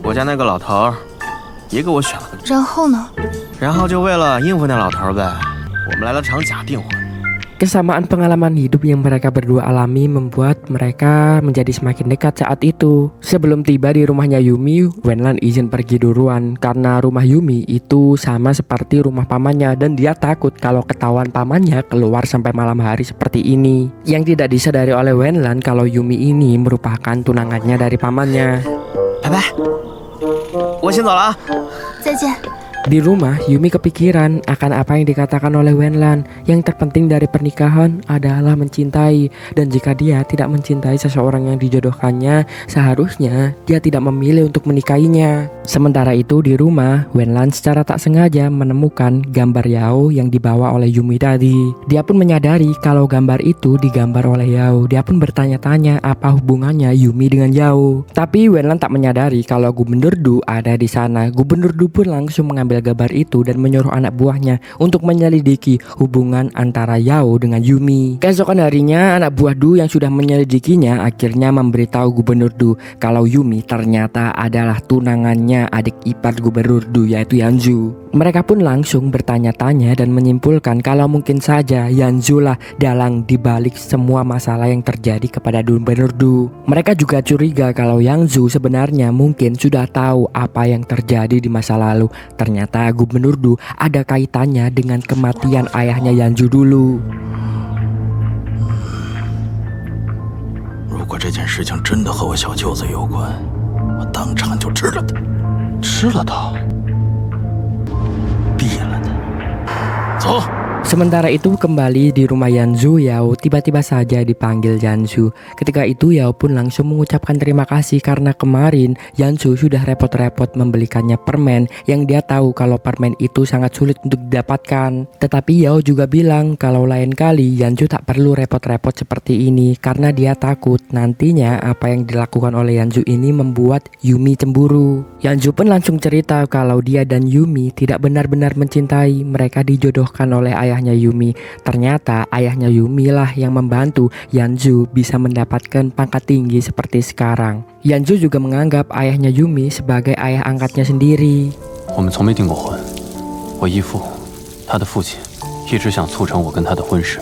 我家那个老头儿也给我选了个，然后呢？然后就为了应付那老头儿呗，我们来了场假订婚。 Kesamaan pengalaman hidup yang mereka berdua alami membuat mereka menjadi semakin dekat saat itu. Sebelum tiba di rumahnya Yumi, Wenlan izin pergi duluan karena rumah Yumi itu sama seperti rumah pamannya dan dia takut kalau ketahuan pamannya keluar sampai malam hari seperti ini. Yang tidak disadari oleh Wenlan kalau Yumi ini merupakan tunangannya dari pamannya. 拜拜，我先走了啊。再见。Di rumah, Yumi kepikiran akan apa yang dikatakan oleh Wenlan. Yang terpenting dari pernikahan adalah mencintai. Dan jika dia tidak mencintai seseorang yang dijodohkannya, seharusnya dia tidak memilih untuk menikahinya. Sementara itu di rumah, Wenlan secara tak sengaja menemukan gambar Yao yang dibawa oleh Yumi tadi. Dia pun menyadari kalau gambar itu digambar oleh Yao. Dia pun bertanya-tanya apa hubungannya Yumi dengan Yao. Tapi Wenlan tak menyadari kalau Gubernur Du ada di sana. Gubernur Du pun langsung mengambil gambar itu dan menyuruh anak buahnya untuk menyelidiki hubungan antara Yao dengan Yumi. Keesokan harinya, anak buah Du yang sudah menyelidikinya akhirnya memberitahu Gubernur Du kalau Yumi ternyata adalah tunangannya adik ipar Gubernur Du, yaitu Yanzu. Mereka pun langsung bertanya-tanya dan menyimpulkan kalau mungkin saja Yanzu lah dalang dibalik semua masalah yang terjadi kepada Gubernur Du. Mereka juga curiga kalau Yanzu sebenarnya mungkin sudah tahu apa yang terjadi di masa lalu. Ternyata Gubernur Du ada kaitannya dengan kematian ayahnya Yanzu dulu. 如果这件事情真的和我小舅子有关，我当场就吃了他，吃了他，毙了他。走。 Sementara itu kembali di rumah Yanzu, Yao tiba-tiba saja dipanggil Yanzu. Ketika itu Yao pun langsung mengucapkan terima kasih karena kemarin Yanzu sudah repot-repot membelikannya permen yang dia tahu kalau permen itu sangat sulit untuk didapatkan. Tetapi Yao juga bilang kalau lain kali Yanzu tak perlu repot-repot seperti ini karena dia takut nantinya apa yang dilakukan oleh Yanzu ini membuat Yumi cemburu. Yanzu pun langsung cerita kalau dia dan Yumi tidak benar-benar mencintai, mereka dijodohkan oleh ayahnya Yumi. Ternyata ayahnya Yumi lah yang membantu Yanzu bisa mendapatkan pangkat tinggi seperti sekarang. Yanzu juga menganggap ayahnya Yumi sebagai ayah angkatnya sendiri. 我们从没订过婚，我义父，他的父亲，一直想促成我跟他的婚事，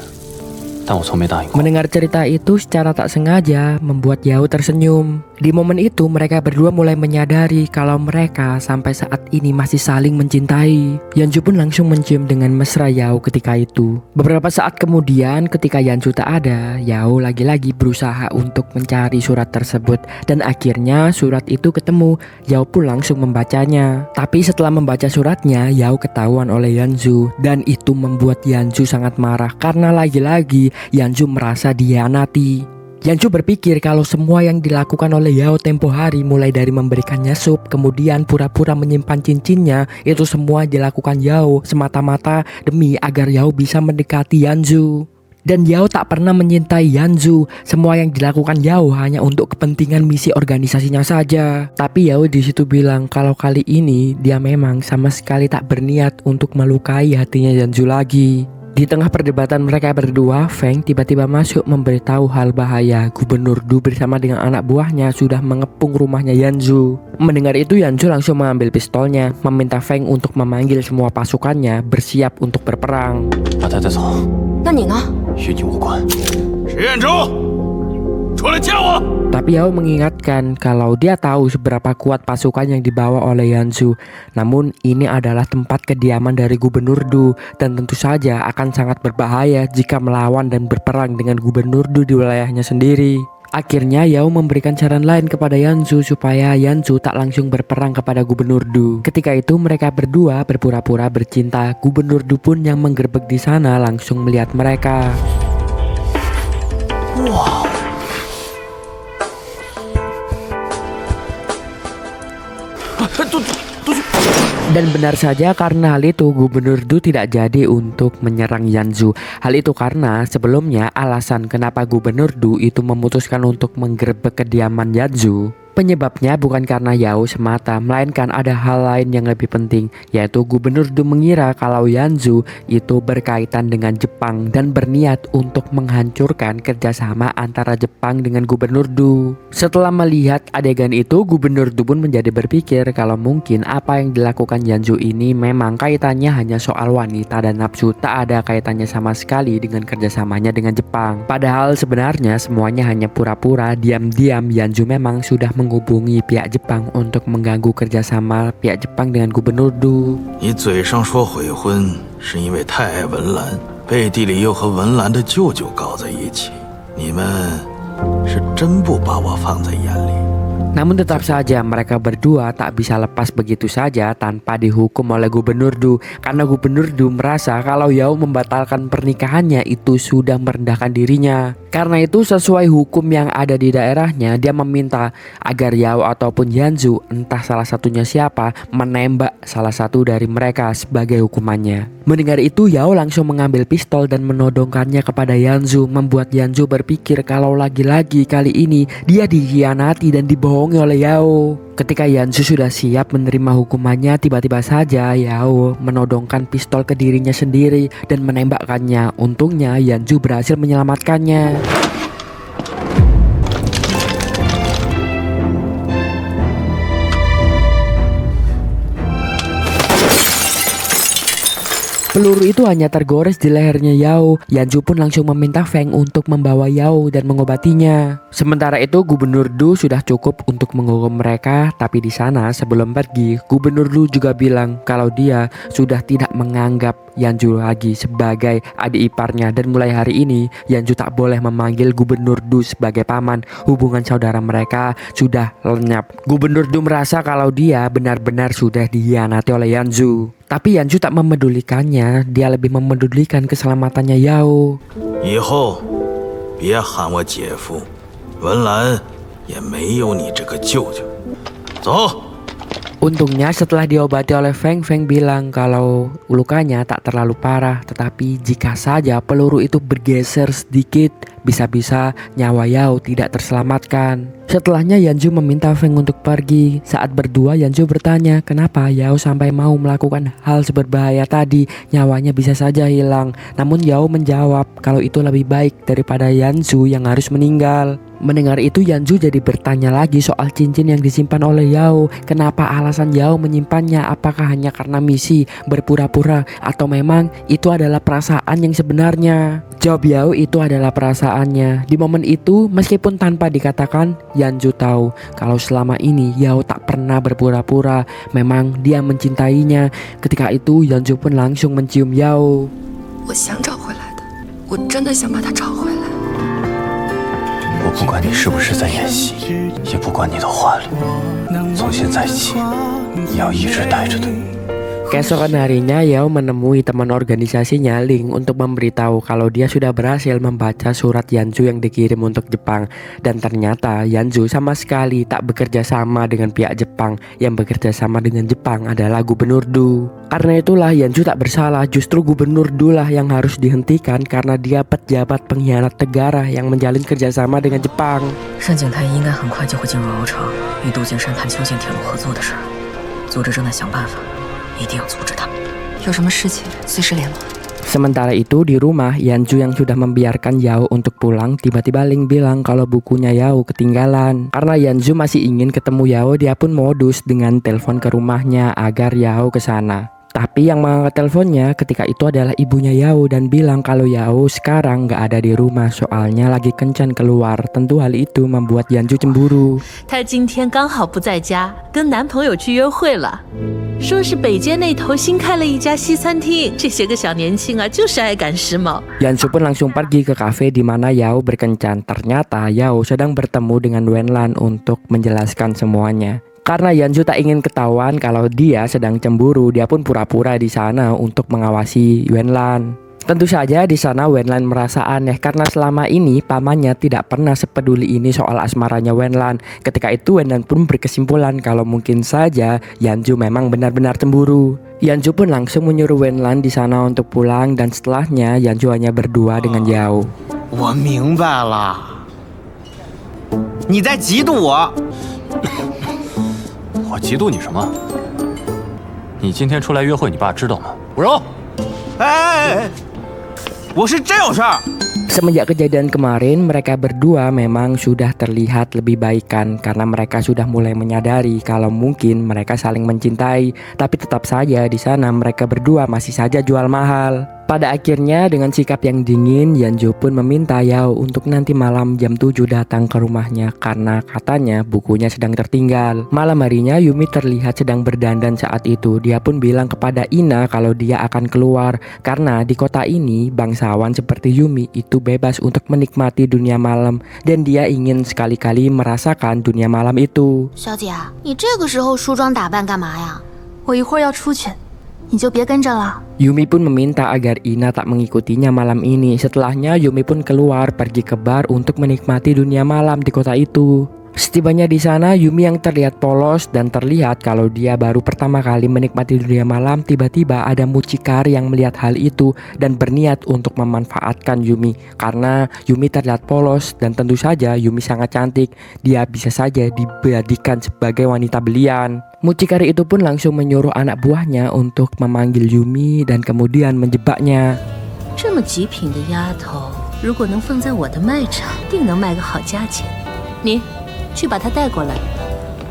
但我从没答应过。 Mendengar cerita itu secara tak sengaja membuat Yao tersenyum. Di momen itu mereka berdua mulai menyadari kalau mereka sampai saat ini masih saling mencintai. Yanzu pun langsung mencium dengan mesra Yao ketika itu. Beberapa saat kemudian ketika Yanzu tak ada, Yao lagi-lagi berusaha untuk mencari surat tersebut. Dan akhirnya surat itu ketemu. Yao pun langsung membacanya. Tapi setelah membaca suratnya, Yao ketahuan oleh Yanzu. Dan itu membuat Yanzu sangat marah karena lagi-lagi Yanzu merasa dihianati. Yanzu berpikir kalau semua yang dilakukan oleh Yao tempo hari, mulai dari memberikannya sup, kemudian pura-pura menyimpan cincinnya, itu semua dilakukan Yao semata-mata demi agar Yao bisa mendekati Yanzu. Dan Yao tak pernah menyintai Yanzu. Semua yang dilakukan Yao hanya untuk kepentingan misi organisasinya saja. Tapi Yao di situ bilang kalau kali ini dia memang sama sekali tak berniat untuk melukai hatinya Yanzu lagi. Di tengah perdebatan mereka berdua, Feng tiba-tiba masuk memberitahu hal bahaya. Gubernur Du bersama dengan anak buahnya sudah mengepung rumahnya Yanzu. Mendengar itu Yanzu langsung mengambil pistolnya, meminta Feng untuk memanggil semua pasukannya bersiap untuk berperang. 把他带走。那你呢？与你无关。石彦洲，出来见我。 Tapi Yao mengingatkan kalau dia tahu seberapa kuat pasukan yang dibawa oleh Yanzu. Namun ini adalah tempat kediaman dari Gubernur Du dan tentu saja akan sangat berbahaya jika melawan dan berperang dengan Gubernur Du di wilayahnya sendiri. Akhirnya Yao memberikan saran lain kepada Yanzu supaya Yanzu tak langsung berperang kepada Gubernur Du. Ketika itu mereka berdua berpura-pura bercinta. Gubernur Du pun yang menggerbek di sana langsung melihat mereka. Wow. Dan benar saja karena hal itu Gubernur Du tidak jadi untuk menyerang Yanzu. Hal itu karena sebelumnya alasan kenapa Gubernur Du itu memutuskan untuk menggerebek kediaman Yanzu, penyebabnya bukan karena Yao semata, melainkan ada hal lain yang lebih penting, yaitu Gubernur Du mengira kalau Yanzu itu berkaitan dengan Jepang dan berniat untuk menghancurkan kerjasama antara Jepang dengan Gubernur Du. Setelah melihat adegan itu, Gubernur Du pun menjadi berpikir kalau mungkin apa yang dilakukan Yanzu ini memang kaitannya hanya soal wanita dan nafsu, tak ada kaitannya sama sekali dengan kerjasamanya dengan Jepang. Padahal sebenarnya semuanya hanya pura-pura. Diam-diam Yanzu memang sudah menghubungi pihak Jepang untuk mengganggu kerjasama pihak Jepang dengan Gubernur Du. 你嘴上说悔婚是因为太爱文兰，背地里又和文兰的舅舅搞在一起，你们是真不把我放在眼里。Namun tetap saja mereka berdua tak bisa lepas begitu saja tanpa dihukum oleh Gubernur Du. Karena Gubernur Du merasa kalau Yao membatalkan pernikahannya itu sudah merendahkan dirinya. Karena itu sesuai hukum yang ada di daerahnya, dia meminta agar Yao ataupun Yanzu, entah salah satunya siapa, menembak salah satu dari mereka sebagai hukumannya. Mendengar itu, Yao langsung mengambil pistol dan menodongkannya kepada Yanzu, membuat Yanzu berpikir kalau lagi-lagi kali ini dia dikhianati dan dibohongi oleh Yao. Ketika Yanzu sudah siap menerima hukumannya, tiba-tiba saja Yao menodongkan pistol ke dirinya sendiri dan menembakkannya. Untungnya Yanzu berhasil menyelamatkannya. Peluru itu hanya tergores di lehernya Yao. Yanzu pun langsung meminta Feng untuk membawa Yao dan mengobatinya. Sementara itu Gubernur Du sudah cukup untuk menghukum mereka. Tapi di sana sebelum pergi, Gubernur Du juga bilang kalau dia sudah tidak menganggap Yanzu lagi sebagai adik iparnya. Dan mulai hari ini Yanzu tak boleh memanggil Gubernur Du sebagai paman. Hubungan saudara mereka sudah lenyap. Gubernur Du merasa kalau dia benar-benar sudah dikhianati oleh Yanzu. Tapi Yanzu tak memedulikannya, dia lebih memedulikan keselamatannya Yao. 以后别喊我姐夫，文兰也没有你这个舅舅。走。 Untungnya setelah diobati oleh Feng, Feng bilang kalau lukanya tak terlalu parah, tetapi jika saja peluru itu bergeser sedikit, bisa-bisa nyawa Yao tidak terselamatkan. Setelahnya Yanzu meminta Feng untuk pergi. Saat berdua Yanzu bertanya kenapa Yao sampai mau melakukan hal seberbahaya tadi, nyawanya bisa saja hilang. Namun Yao menjawab kalau itu lebih baik daripada Yanzu yang harus meninggal. Mendengar itu Yanzu jadi bertanya lagi soal cincin yang disimpan oleh Yao. Kenapa alasan Yao menyimpannya? Apakah hanya karena misi berpura-pura atau memang itu adalah perasaan yang sebenarnya? Jawab Yao itu adalah perasaannya. Di momen itu meskipun tanpa dikatakan, Yanzu tahu kalau selama ini Yao tak pernah berpura-pura. Memang dia mencintainya. Ketika itu Yanzu pun langsung mencium Yao. 我想找回来的，我真的想把它找回来。 我不管你是不是在演戏，也不管你的话里，从现在起，你要一直带着的。 Keesokan harinya Yao menemui teman organisasinya Ling untuk memberitahu kalau dia sudah berhasil membaca surat Yanzu yang dikirim untuk Jepang. Dan ternyata Yanzu sama sekali tak bekerja sama dengan pihak Jepang. Yang bekerja sama dengan Jepang adalah Gubernur Du. Karena itulah Yanzu tak bersalah, justru Gubernur Du lah yang harus dihentikan karena dia pejabat pengkhianat negara yang menjalin kerjasama dengan Jepang. 单景泰应该很快就会进入鹅城，与杜金山谈修建铁路合作的事，组织正在想办法。 一定要阻止他。有什么事情随时联络。 Sementara itu di rumah, Yanzu yang sudah membiarkan Yao untuk pulang, tiba-tiba Ling bilang kalau bukunya Yao ketinggalan. Karena Yanzu masih ingin ketemu Yao, dia pun modus dengan telepon ke rumahnya agar Yao ke sana. Tapi yang mengangkat teleponnya ketika itu adalah ibunya Yao dan bilang kalau Yao sekarang gak ada di rumah soalnya lagi kencan keluar. Tentu hal itu membuat Yanzu cemburu. 她今天刚好不在家，跟男朋友去约会了。说是北街那头新开了一家西餐厅，这些个小年轻啊，就是爱赶时髦。 Yanzu pun langsung pergi ke kafe di mana Yao berkencan. Ternyata Yao sedang bertemu dengan Wenlan untuk menjelaskan semuanya. Karena Yanzu tak ingin ketahuan kalau dia sedang cemburu, dia pun pura-pura di sana untuk mengawasi Wenlan. Tentu saja di sana Wenlan merasa aneh karena selama ini pamannya tidak pernah sepeduli ini soal asmaranya Wenlan. Ketika itu Wenlan pun berkesimpulan kalau mungkin saja Yanzu memang benar-benar cemburu. Yanzu pun langsung menyuruh Wenlan di sana untuk pulang dan setelahnya Yanzu hanya berdua dengan Yao. 我明白了，你在嫉妒我。 我嫉妒你什么？你今天出来约会，你爸知道吗？吴柔，哎，我是真有事儿。 Semenjak kejadian kemarin, mereka berdua memang sudah terlihat lebih baikan karena mereka sudah mulai menyadari kalau mungkin mereka saling mencintai. Tapi tetap saja di sana mereka berdua masih saja jual mahal. Pada akhirnya dengan sikap yang dingin, Yanju pun meminta Yao untuk nanti malam jam 7 datang ke rumahnya karena katanya bukunya sedang tertinggal. Malam harinya Yumi terlihat sedang berdandan saat itu. Dia pun bilang kepada Ina kalau dia akan keluar karena di kota ini bangsawan seperti Yumi itu bebas untuk menikmati dunia malam dan dia ingin sekali-kali merasakan dunia malam itu. 小姐，你这个时候梳妆打扮干嘛呀？我一会儿要出去，你就别跟着了。 Yumi pun meminta agar Ina tak mengikutinya malam ini. Setelahnya Yumi pun keluar pergi ke bar untuk menikmati dunia malam di kota itu. Setibanya di sana, Yumi yang terlihat polos dan terlihat kalau dia baru pertama kali menikmati dunia malam, tiba-tiba ada mucikari yang melihat hal itu dan berniat untuk memanfaatkan Yumi. Karena Yumi terlihat polos dan tentu saja Yumi sangat cantik, dia bisa saja dijadikan sebagai wanita belian. Mucikari itu pun langsung menyuruh anak buahnya untuk memanggil Yumi dan kemudian menjebaknya. 这么极品的丫头，如果能放在我的卖场，定能卖个好价钱。你去把她带过来。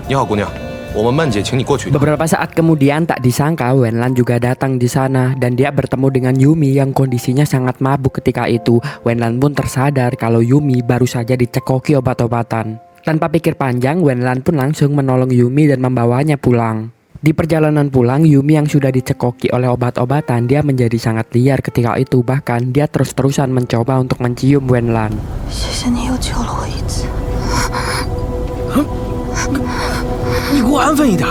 你好，姑娘，我们曼姐请你过去。 Beberapa saat kemudian tak disangka Wenlan juga datang di sana dan dia bertemu dengan Yumi yang kondisinya sangat mabuk ketika itu. Wenlan pun tersadar kalau Yumi baru saja dicekoki obat-obatan. Tanpa pikir panjang, Wenlan pun langsung menolong Yumi dan membawanya pulang. Di perjalanan pulang, Yumi yang sudah dicekoki oleh obat-obatan, dia menjadi sangat liar ketika itu. Bahkan dia terus-terusan mencoba untuk mencium Wenlan. 谢谢你又救了我一次。你给我安分一点。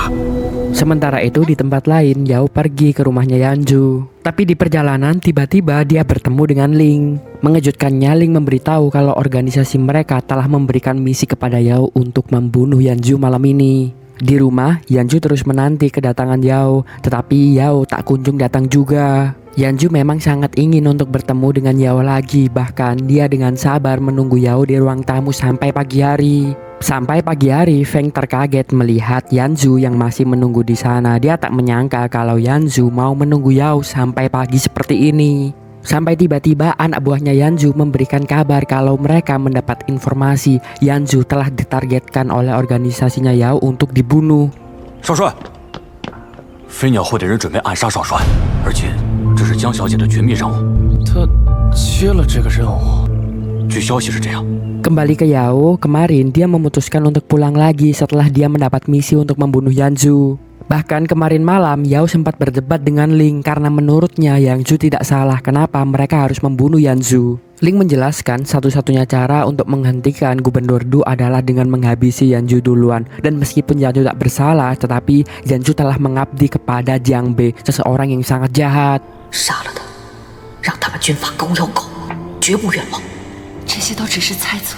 Sementara itu di tempat lain, Yao pergi ke rumahnya Yanju. Tapi di perjalanan tiba-tiba dia bertemu dengan Ling. Mengejutkannya, Ling memberitahu kalau organisasi mereka telah memberikan misi kepada Yao untuk membunuh Yanju malam ini. Di rumah, Yanju terus menanti kedatangan Yao, tetapi Yao tak kunjung datang juga. Yanju memang sangat ingin untuk bertemu dengan Yao lagi, bahkan dia dengan sabar menunggu Yao di ruang tamu sampai pagi hari. Sampai pagi hari, Feng terkaget melihat Yanzu yang masih menunggu di sana. Dia tak menyangka kalau Yanzu mau menunggu Yao sampai pagi seperti ini. Sampai tiba-tiba anak buahnya Yanzu memberikan kabar kalau mereka mendapat informasi Yanzu telah ditargetkan oleh organisasinya Yao untuk dibunuh. 少帅，飞鸟会的人准备暗杀少帅，而且这是江小姐的绝密任务。他接了这个任务。 据消息是这样。 Kembali ke Yao, kemarin dia memutuskan untuk pulang lagi setelah dia mendapat misi untuk membunuh Yanzu. Bahkan kemarin malam Yao sempat berdebat dengan Ling karena menurutnya Yanzu tidak salah kenapa mereka harus membunuh Yanzu. Ling menjelaskan satu-satunya cara untuk menghentikan Gubernur Du adalah dengan menghabisi Yanzu duluan. Dan meskipun Yanzu tak bersalah, tetapi Yanzu telah mengabdi kepada Jiang Bei, seseorang yang sangat jahat. 杀了他，让他们军阀狗咬狗，绝不冤枉。这些都只是猜测，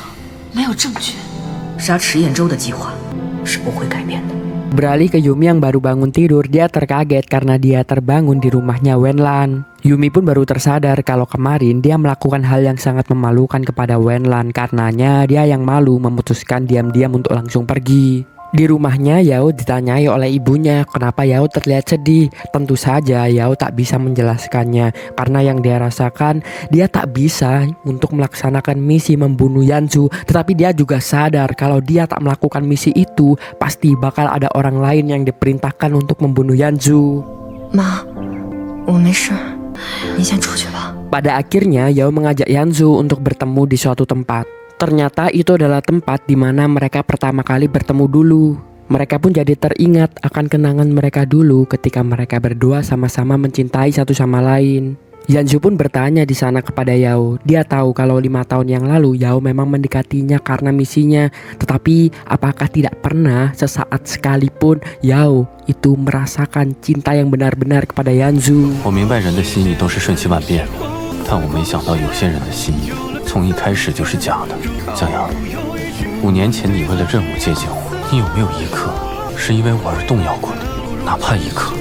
没有证据。杀迟延州的计划是不会改变的。 Beralih ke Yumi yang baru bangun tidur, dia terkaget karena dia terbangun di rumahnya Wenlan. Yumi pun baru tersadar kalau kemarin dia melakukan hal yang sangat memalukan kepada Wenlan. Karenanya dia yang malu memutuskan diam-diam untuk langsung pergi. Di rumahnya Yao ditanyai oleh ibunya kenapa Yao terlihat sedih. Tentu saja Yao tak bisa menjelaskannya karena yang dia rasakan dia tak bisa untuk melaksanakan misi membunuh Yanzu. Tetapi dia juga sadar kalau dia tak melakukan misi itu pasti bakal ada orang lain yang diperintahkan untuk membunuh Yanzu. 妈，我没事，你先出去吧。 Pada akhirnya Yao mengajak Yanzu untuk bertemu di suatu tempat. Ternyata itu adalah tempat di mana mereka pertama kali bertemu dulu. Mereka pun jadi teringat akan kenangan mereka dulu ketika mereka berdua sama-sama mencintai satu sama lain. Yanzu pun bertanya di sana kepada Yao. Dia tahu kalau 5 tahun yang lalu Yao memang mendekatinya karena misinya. Tetapi apakah tidak pernah sesaat sekalipun Yao itu merasakan cinta yang benar-benar kepada Yanzu? 我明白人的心意都是瞬息万变的，但我没想到有些人的心意从一开始就是假的。江阳，5年前你为了任务接近我，你有没有一刻是因为我而动摇过的？哪怕一刻，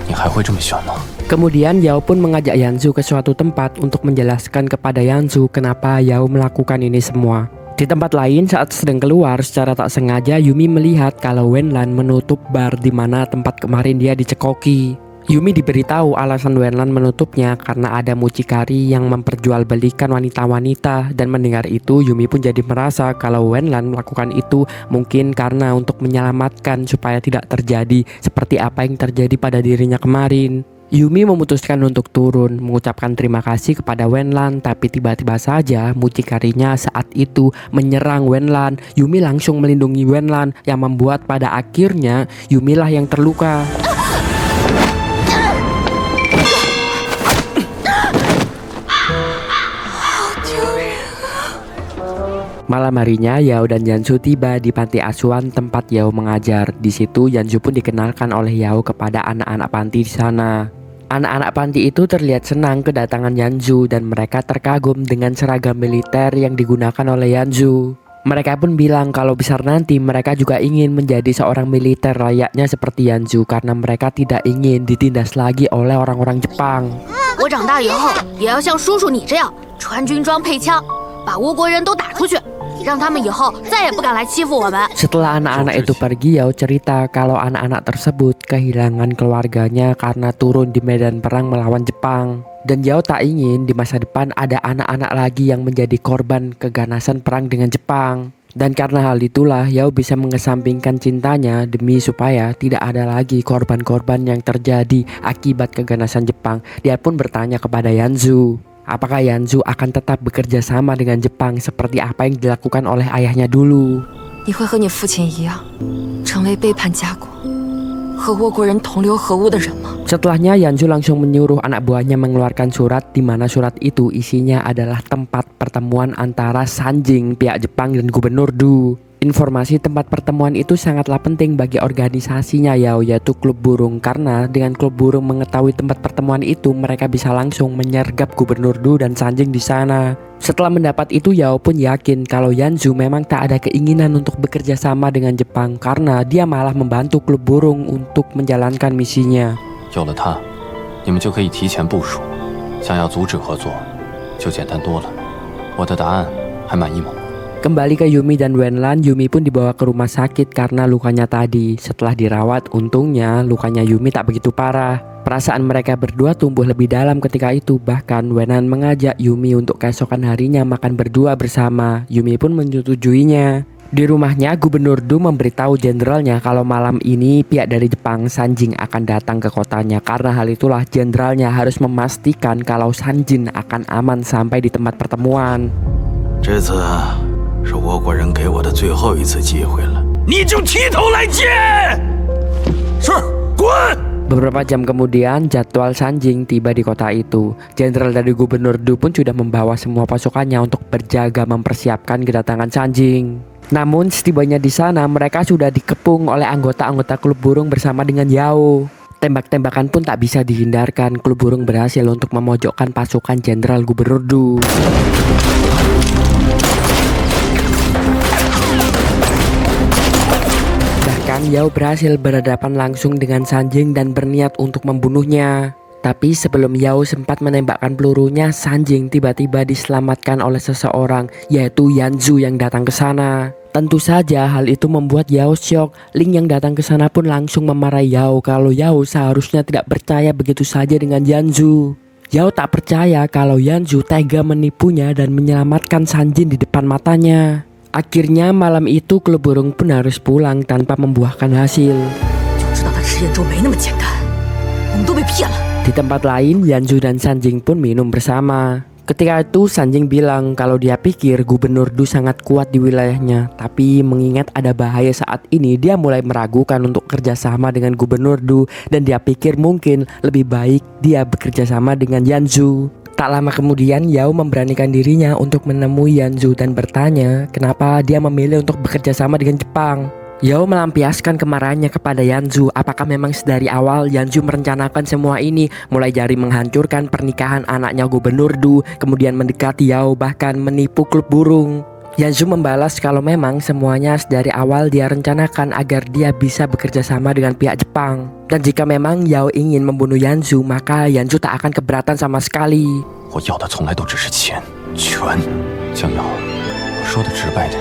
你还会这么选吗？ Kemudian Yao pun mengajak Yanzu ke suatu tempat untuk menjelaskan kepada Yanzu kenapa Yao melakukan ini semua. Di tempat lain saat sedang keluar secara tak sengaja Yumi melihat kalau Wenlan menutup bar di mana tempat kemarin dia dicekoki. Yumi diberitahu alasan Wenlan menutupnya karena ada mucikari yang memperjualbelikan wanita-wanita dan mendengar itu Yumi pun jadi merasa kalau Wenlan melakukan itu mungkin karena untuk menyelamatkan supaya tidak terjadi seperti apa yang terjadi pada dirinya kemarin. Yumi memutuskan untuk turun mengucapkan terima kasih kepada Wenlan, tapi tiba-tiba saja mucikarinya saat itu menyerang Wenlan. Yumi langsung melindungi Wenlan yang membuat pada akhirnya Yumi lah yang terluka. Malam harinya Yao dan Yanzu tiba di panti asuhan tempat Yao mengajar. Di situ Yanzu pun dikenalkan oleh Yao kepada anak-anak panti di sana. Anak-anak panti itu terlihat senang kedatangan Yanzu dan mereka terkagum dengan seragam militer yang digunakan oleh Yanzu. Mereka pun bilang kalau besar nanti mereka juga ingin menjadi seorang militer layaknya seperti Yanzu karena mereka tidak ingin ditindas lagi oleh orang-orang Jepang. 我长大以后也要像叔叔你这样穿军装配枪，把倭国人都打出去。 让他们以后再也不敢来欺负我们。 Setelah anak-anak itu pergi, Yao cerita kalau anak-anak tersebut kehilangan keluarganya karena turun di medan perang melawan Jepang. Dan Yao tak ingin di masa depan ada anak-anak lagi yang menjadi korban keganasan perang dengan Jepang. Dan karena hal itulah Yao bisa mengesampingkan cintanya demi supaya tidak ada lagi korban-korban yang terjadi akibat keganasan Jepang. Dia pun bertanya kepada Yanzu, apakah Yanzu akan tetap bekerja sama dengan Jepang seperti apa yang dilakukan oleh ayahnya dulu? 你会和你父亲一样，成为背叛家国、和倭国人同流合污的人吗？ Setelahnya Yanzu langsung menyuruh anak buahnya mengeluarkan surat di mana surat itu isinya adalah tempat pertemuan antara Sanjing, pihak Jepang dan Gubernur Du. Informasi tempat pertemuan itu sangatlah penting bagi organisasinya Yao, yaitu klub burung, karena dengan klub burung mengetahui tempat pertemuan itu mereka bisa langsung menyergap Gubernur Du dan Sanjing di sana. Setelah mendapat itu Yao pun yakin kalau Yanzu memang tak ada keinginan untuk bekerja sama dengan Jepang karena dia malah membantu klub burung untuk menjalankan misinya. 有了它，你们就可以提前部署，想要阻止合作就简单多了。我的答案还满意吗？ Kembali ke Yumi dan Wenlan, Yumi pun dibawa ke rumah sakit karena lukanya tadi. Setelah dirawat, untungnya lukanya Yumi tak begitu parah. Perasaan mereka berdua tumbuh lebih dalam ketika itu. Bahkan Wenlan mengajak Yumi untuk keesokan harinya makan berdua bersama. Yumi pun menyetujuinya. Di rumahnya, Gubernur Du memberitahu jenderalnya kalau malam ini pihak dari Jepang, Sanjing, akan datang ke kotanya. Karena hal itulah jenderalnya harus memastikan kalau Sanjing akan aman sampai di tempat pertemuan. 这次是倭国人给我的最后一次机会了，你就提头来见！是，滚！ Beberapa jam kemudian, jadwal Sanjing tiba di kota itu. Jenderal dari Gubernur Du pun sudah membawa semua pasukannya untuk berjaga mempersiapkan kedatangan Sanjing. Namun setibanya di sana, mereka sudah dikepung oleh anggota-anggota klub burung bersama dengan Yao. Tembak-tembakan pun tak bisa dihindarkan. Klub burung berhasil untuk memojokkan pasukan Jenderal Gubernur Du. Yao berhasil berhadapan langsung dengan Sanjing dan berniat untuk membunuhnya. Tapi sebelum Yao sempat menembakkan pelurunya, Sanjing tiba-tiba diselamatkan oleh seseorang, yaitu Yanzu yang datang ke sana. Tentu saja hal itu membuat Yao syok. Ling yang datang ke sana pun langsung memarahi Yao kalau Yao seharusnya tidak percaya begitu saja dengan Yanzu. Yao tak percaya kalau Yanzu tega menipunya dan menyelamatkan Sanjing di depan matanya. Akhirnya malam itu klub burung pun harus pulang tanpa membuahkan hasil. Di tempat lain, Yanzu dan Sanjing pun minum bersama. Ketika itu Sanjing bilang kalau dia pikir Gubernur Du sangat kuat di wilayahnya. Tapi mengingat ada bahaya saat ini, dia mulai meragukan untuk kerjasama dengan Gubernur Du. Dan dia pikir mungkin lebih baik dia bekerjasama dengan Yanzu. Tak lama kemudian Yao memberanikan dirinya untuk menemui Yanzu dan bertanya kenapa dia memilih untuk bekerja sama dengan Jepang. Yao melampiaskan kemarahannya kepada Yanzu. Apakah memang sedari awal Yanzu merencanakan semua ini, mulai dari menghancurkan pernikahan anaknya Gubernur Du, kemudian mendekati Yao, bahkan menipu klub burung. Yanzu membalas kalau memang semuanya dari awal dia rencanakan agar dia bisa bekerja sama dengan pihak Jepang. Dan jika memang Yao ingin membunuh Yanzu, maka Yanzu tak akan keberatan sama sekali. 我要的从来都只是钱、权。江瑶，我说的直白点，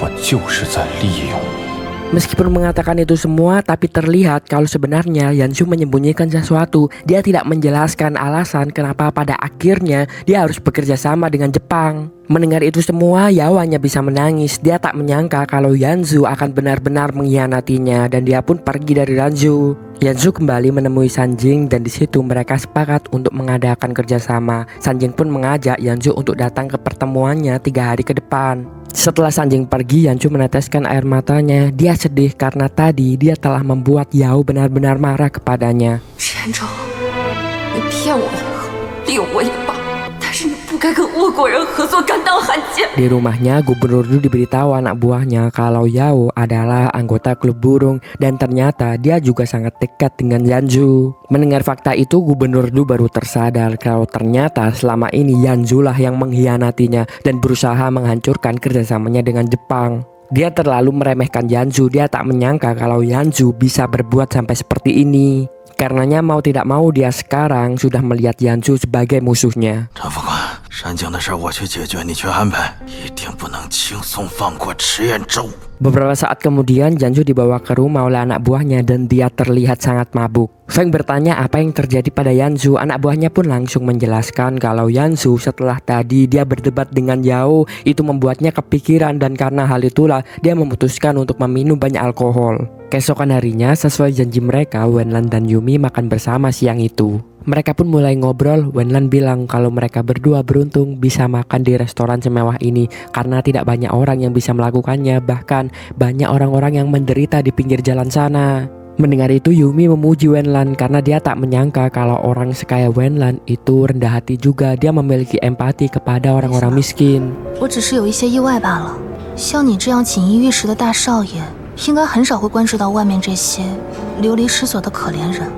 我就是在利用你。 Meskipun mengatakan itu semua, tapi terlihat kalau sebenarnya Yanzu menyembunyikan sesuatu. Dia tidak menjelaskan alasan kenapa pada akhirnya dia harus bekerja sama dengan Jepang. Mendengar itu semua, Yao hanya bisa menangis. Dia tak menyangka kalau Yanzu akan benar-benar mengkhianatinya dan dia pun pergi dari Ranju. Yanzu kembali menemui Sanjing dan di situ mereka sepakat untuk mengadakan kerjasama. Sanjing pun mengajak Yanzu untuk datang ke pertemuannya 3 hari ke depan. Setelah Sanjing pergi, Yanzu meneteskan air matanya. Dia sedih karena tadi dia telah membuat Yao benar-benar marah kepadanya. 山州，你骗我也好，利用我也罢，但是你不该跟倭国人合作，敢当汉奸。 Di rumahnya, Gubernur Du diberitahu anak buahnya kalau Yao adalah anggota klub burung dan ternyata dia juga sangat dekat dengan Yanzu. Mendengar fakta itu, Gubernur Du baru tersadar kalau ternyata selama ini Yanzu lah yang mengkhianatinya dan berusaha menghancurkan kerjasamanya dengan Jepang. Dia terlalu meremehkan Yanzu, dia tak menyangka kalau Yanzu bisa berbuat sampai seperti ini. Karenanya mau tidak mau dia sekarang sudah melihat Yanzu sebagai musuhnya. 张副官，山井的事我去解决，你去安排，一定不能轻松放过池彦周。 Beberapa saat kemudian Yanzu dibawa ke rumah oleh anak buahnya dan dia terlihat sangat mabuk. Feng bertanya apa yang terjadi pada Yanzu. Anak buahnya pun langsung menjelaskan kalau Yanzu setelah tadi dia berdebat dengan Yao itu membuatnya kepikiran dan karena hal itulah dia memutuskan untuk meminum banyak alkohol. Keesokan harinya sesuai janji mereka, Wenlan dan Yumi makan bersama siang itu. Mereka pun mulai ngobrol. Wenlan bilang kalau mereka berdua beruntung bisa makan di restoran semewah ini karena tidak banyak orang yang bisa melakukannya, bahkan banyak orang-orang yang menderita di pinggir jalan sana. Mendengar itu Yumi memuji Wenlan karena dia tak menyangka kalau orang sekaya Wenlan itu rendah hati juga. Dia memiliki empati kepada orang-orang miskin. 我只是有一些意外罢了。像你这样锦衣玉食的大少爷，应该很少会关注到外面这些流离失所的可怜人。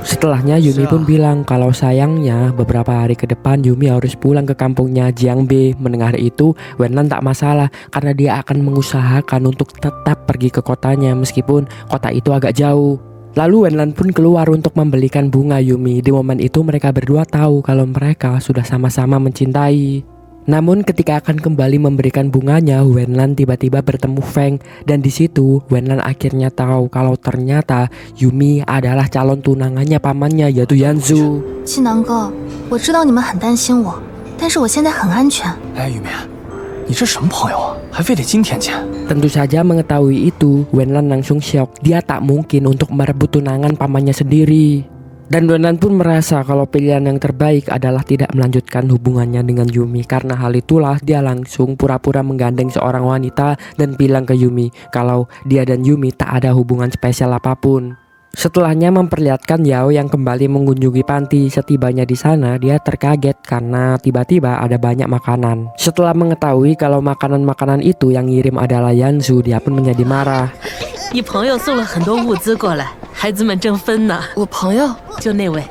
Setelahnya Yumi pun bilang kalau sayangnya beberapa hari ke depan Yumi harus pulang ke kampungnya Jiangbe. Mendengar itu Wenlan tak masalah karena dia akan mengusahakan untuk tetap pergi ke kotanya meskipun kota itu agak jauh. Lalu Wenlan pun keluar untuk membelikan bunga Yumi. Di momen itu mereka berdua tahu kalau mereka sudah sama-sama mencintai. Namun ketika akan kembali memberikan bunganya, Wenlan tiba-tiba bertemu Feng dan di situ Wenlan akhirnya tahu kalau ternyata Yumi adalah calon tunangannya pamannya yaitu Yanzu. 纪南哥，我知道你们很担心我，但是我现在很安全。哎，玉棉，你这什么朋友啊？还非得今天见？ Tentu saja mengetahui itu, Wenlan langsung syok. Dia tak mungkin untuk merebut tunangan pamannya sendiri. Dan Wenlan pun merasa kalau pilihan yang terbaik adalah tidak melanjutkan hubungannya dengan Yumi. Karena hal itulah dia langsung pura-pura menggandeng seorang wanita dan bilang ke Yumi kalau dia dan Yumi tak ada hubungan spesial apapun. Setelahnya memperlihatkan Yao yang kembali mengunjungi panti. Setibanya di sana dia terkaget karena tiba-tiba ada banyak makanan. Setelah mengetahui kalau makanan-makanan itu yang ngirim adalah Yanzu, dia pun menjadi marah. 你朋友送了很多物资过来，孩子们正分呢。我朋友就那位。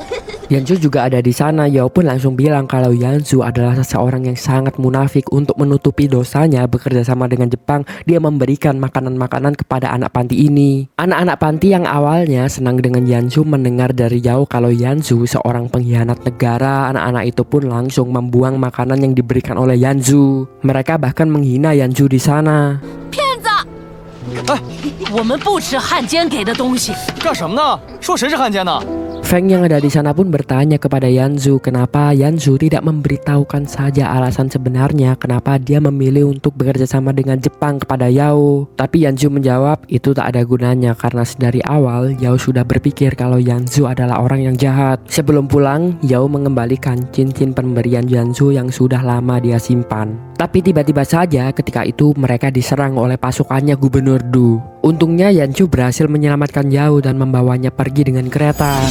Yanzu juga ada di sana. Yao pun langsung bilang kalau Yanzu adalah seseorang yang sangat munafik. Untuk menutupi dosanya bekerja sama dengan Jepang, dia memberikan makanan-makanan kepada anak panti ini. Anak-anak panti yang awalnya senang dengan Yanzu mendengar dari Yao kalau Yanzu seorang pengkhianat negara. Anak-anak itu pun langsung membuang makanan yang diberikan oleh Yanzu. Mereka bahkan menghina Yanzu di sana. 哎，我们不吃汉奸给的东西。干什么呢？说谁是汉奸呢？ Feng yang ada di sana pun bertanya kepada Yanzu kenapa Yanzu tidak memberitahukan saja alasan sebenarnya kenapa dia memilih untuk bekerja sama dengan Jepang kepada Yao. Tapi Yanzu menjawab itu tak ada gunanya karena dari awal Yao sudah berpikir kalau Yanzu adalah orang yang jahat. Sebelum pulang, Yao mengembalikan cincin pemberian Yanzu yang sudah lama dia simpan. Tapi tiba-tiba saja ketika itu mereka diserang oleh pasukannya Gubernur Du. Untungnya Yanzu berhasil menyelamatkan Yao dan membawanya pergi dengan kereta.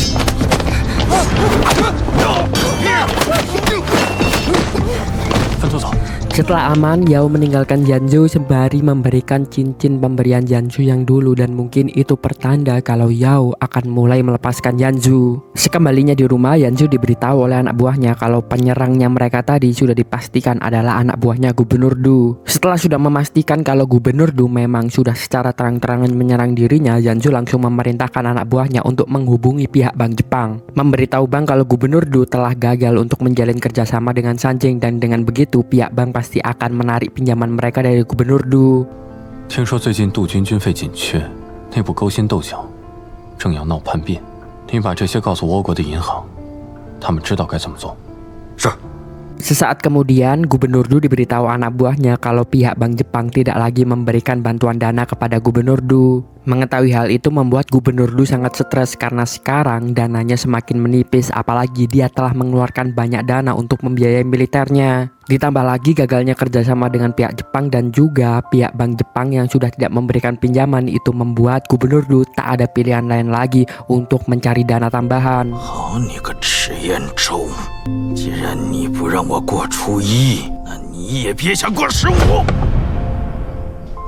Setelah aman, Yao meninggalkan Yanzu sembari memberikan cincin pemberian Yanzu yang dulu dan mungkin itu pertanda kalau Yao akan mulai melepaskan Yanzu. Sekembalinya di rumah, Yanzu diberitahu oleh anak buahnya kalau penyerangnya mereka tadi sudah dipastikan adalah anak buahnya Gubernur Du. Setelah sudah memastikan kalau Gubernur Du memang sudah secara terang-terangan menyerang dirinya, Yanzu langsung memerintahkan anak buahnya untuk menghubungi pihak Bank Jepang. Memberitahu Bank kalau Gubernur Du telah gagal untuk menjalin kerjasama dengan Sanjing dan dengan begitu pihak Bank pasti akan menarik pinjaman mereka dari Gubernur Du. 听说最近杜军军费紧缺，内部勾心斗角，正要闹叛变。你把这些告诉倭国的银行，他们知道该怎么做。是。 Sesaat kemudian, Gubernur Du diberitahu anak buahnya kalau pihak Bank Jepang tidak lagi memberikan bantuan dana kepada Gubernur Du. Mengetahui hal itu membuat Gubernur Lu sangat stres karena sekarang dananya semakin menipis, apalagi dia telah mengeluarkan banyak dana untuk membiayai militernya. Ditambah lagi gagalnya kerjasama dengan pihak Jepang dan juga pihak Bank Jepang yang sudah tidak memberikan pinjaman, itu membuat Gubernur Lu tak ada pilihan lain lagi untuk mencari dana tambahan.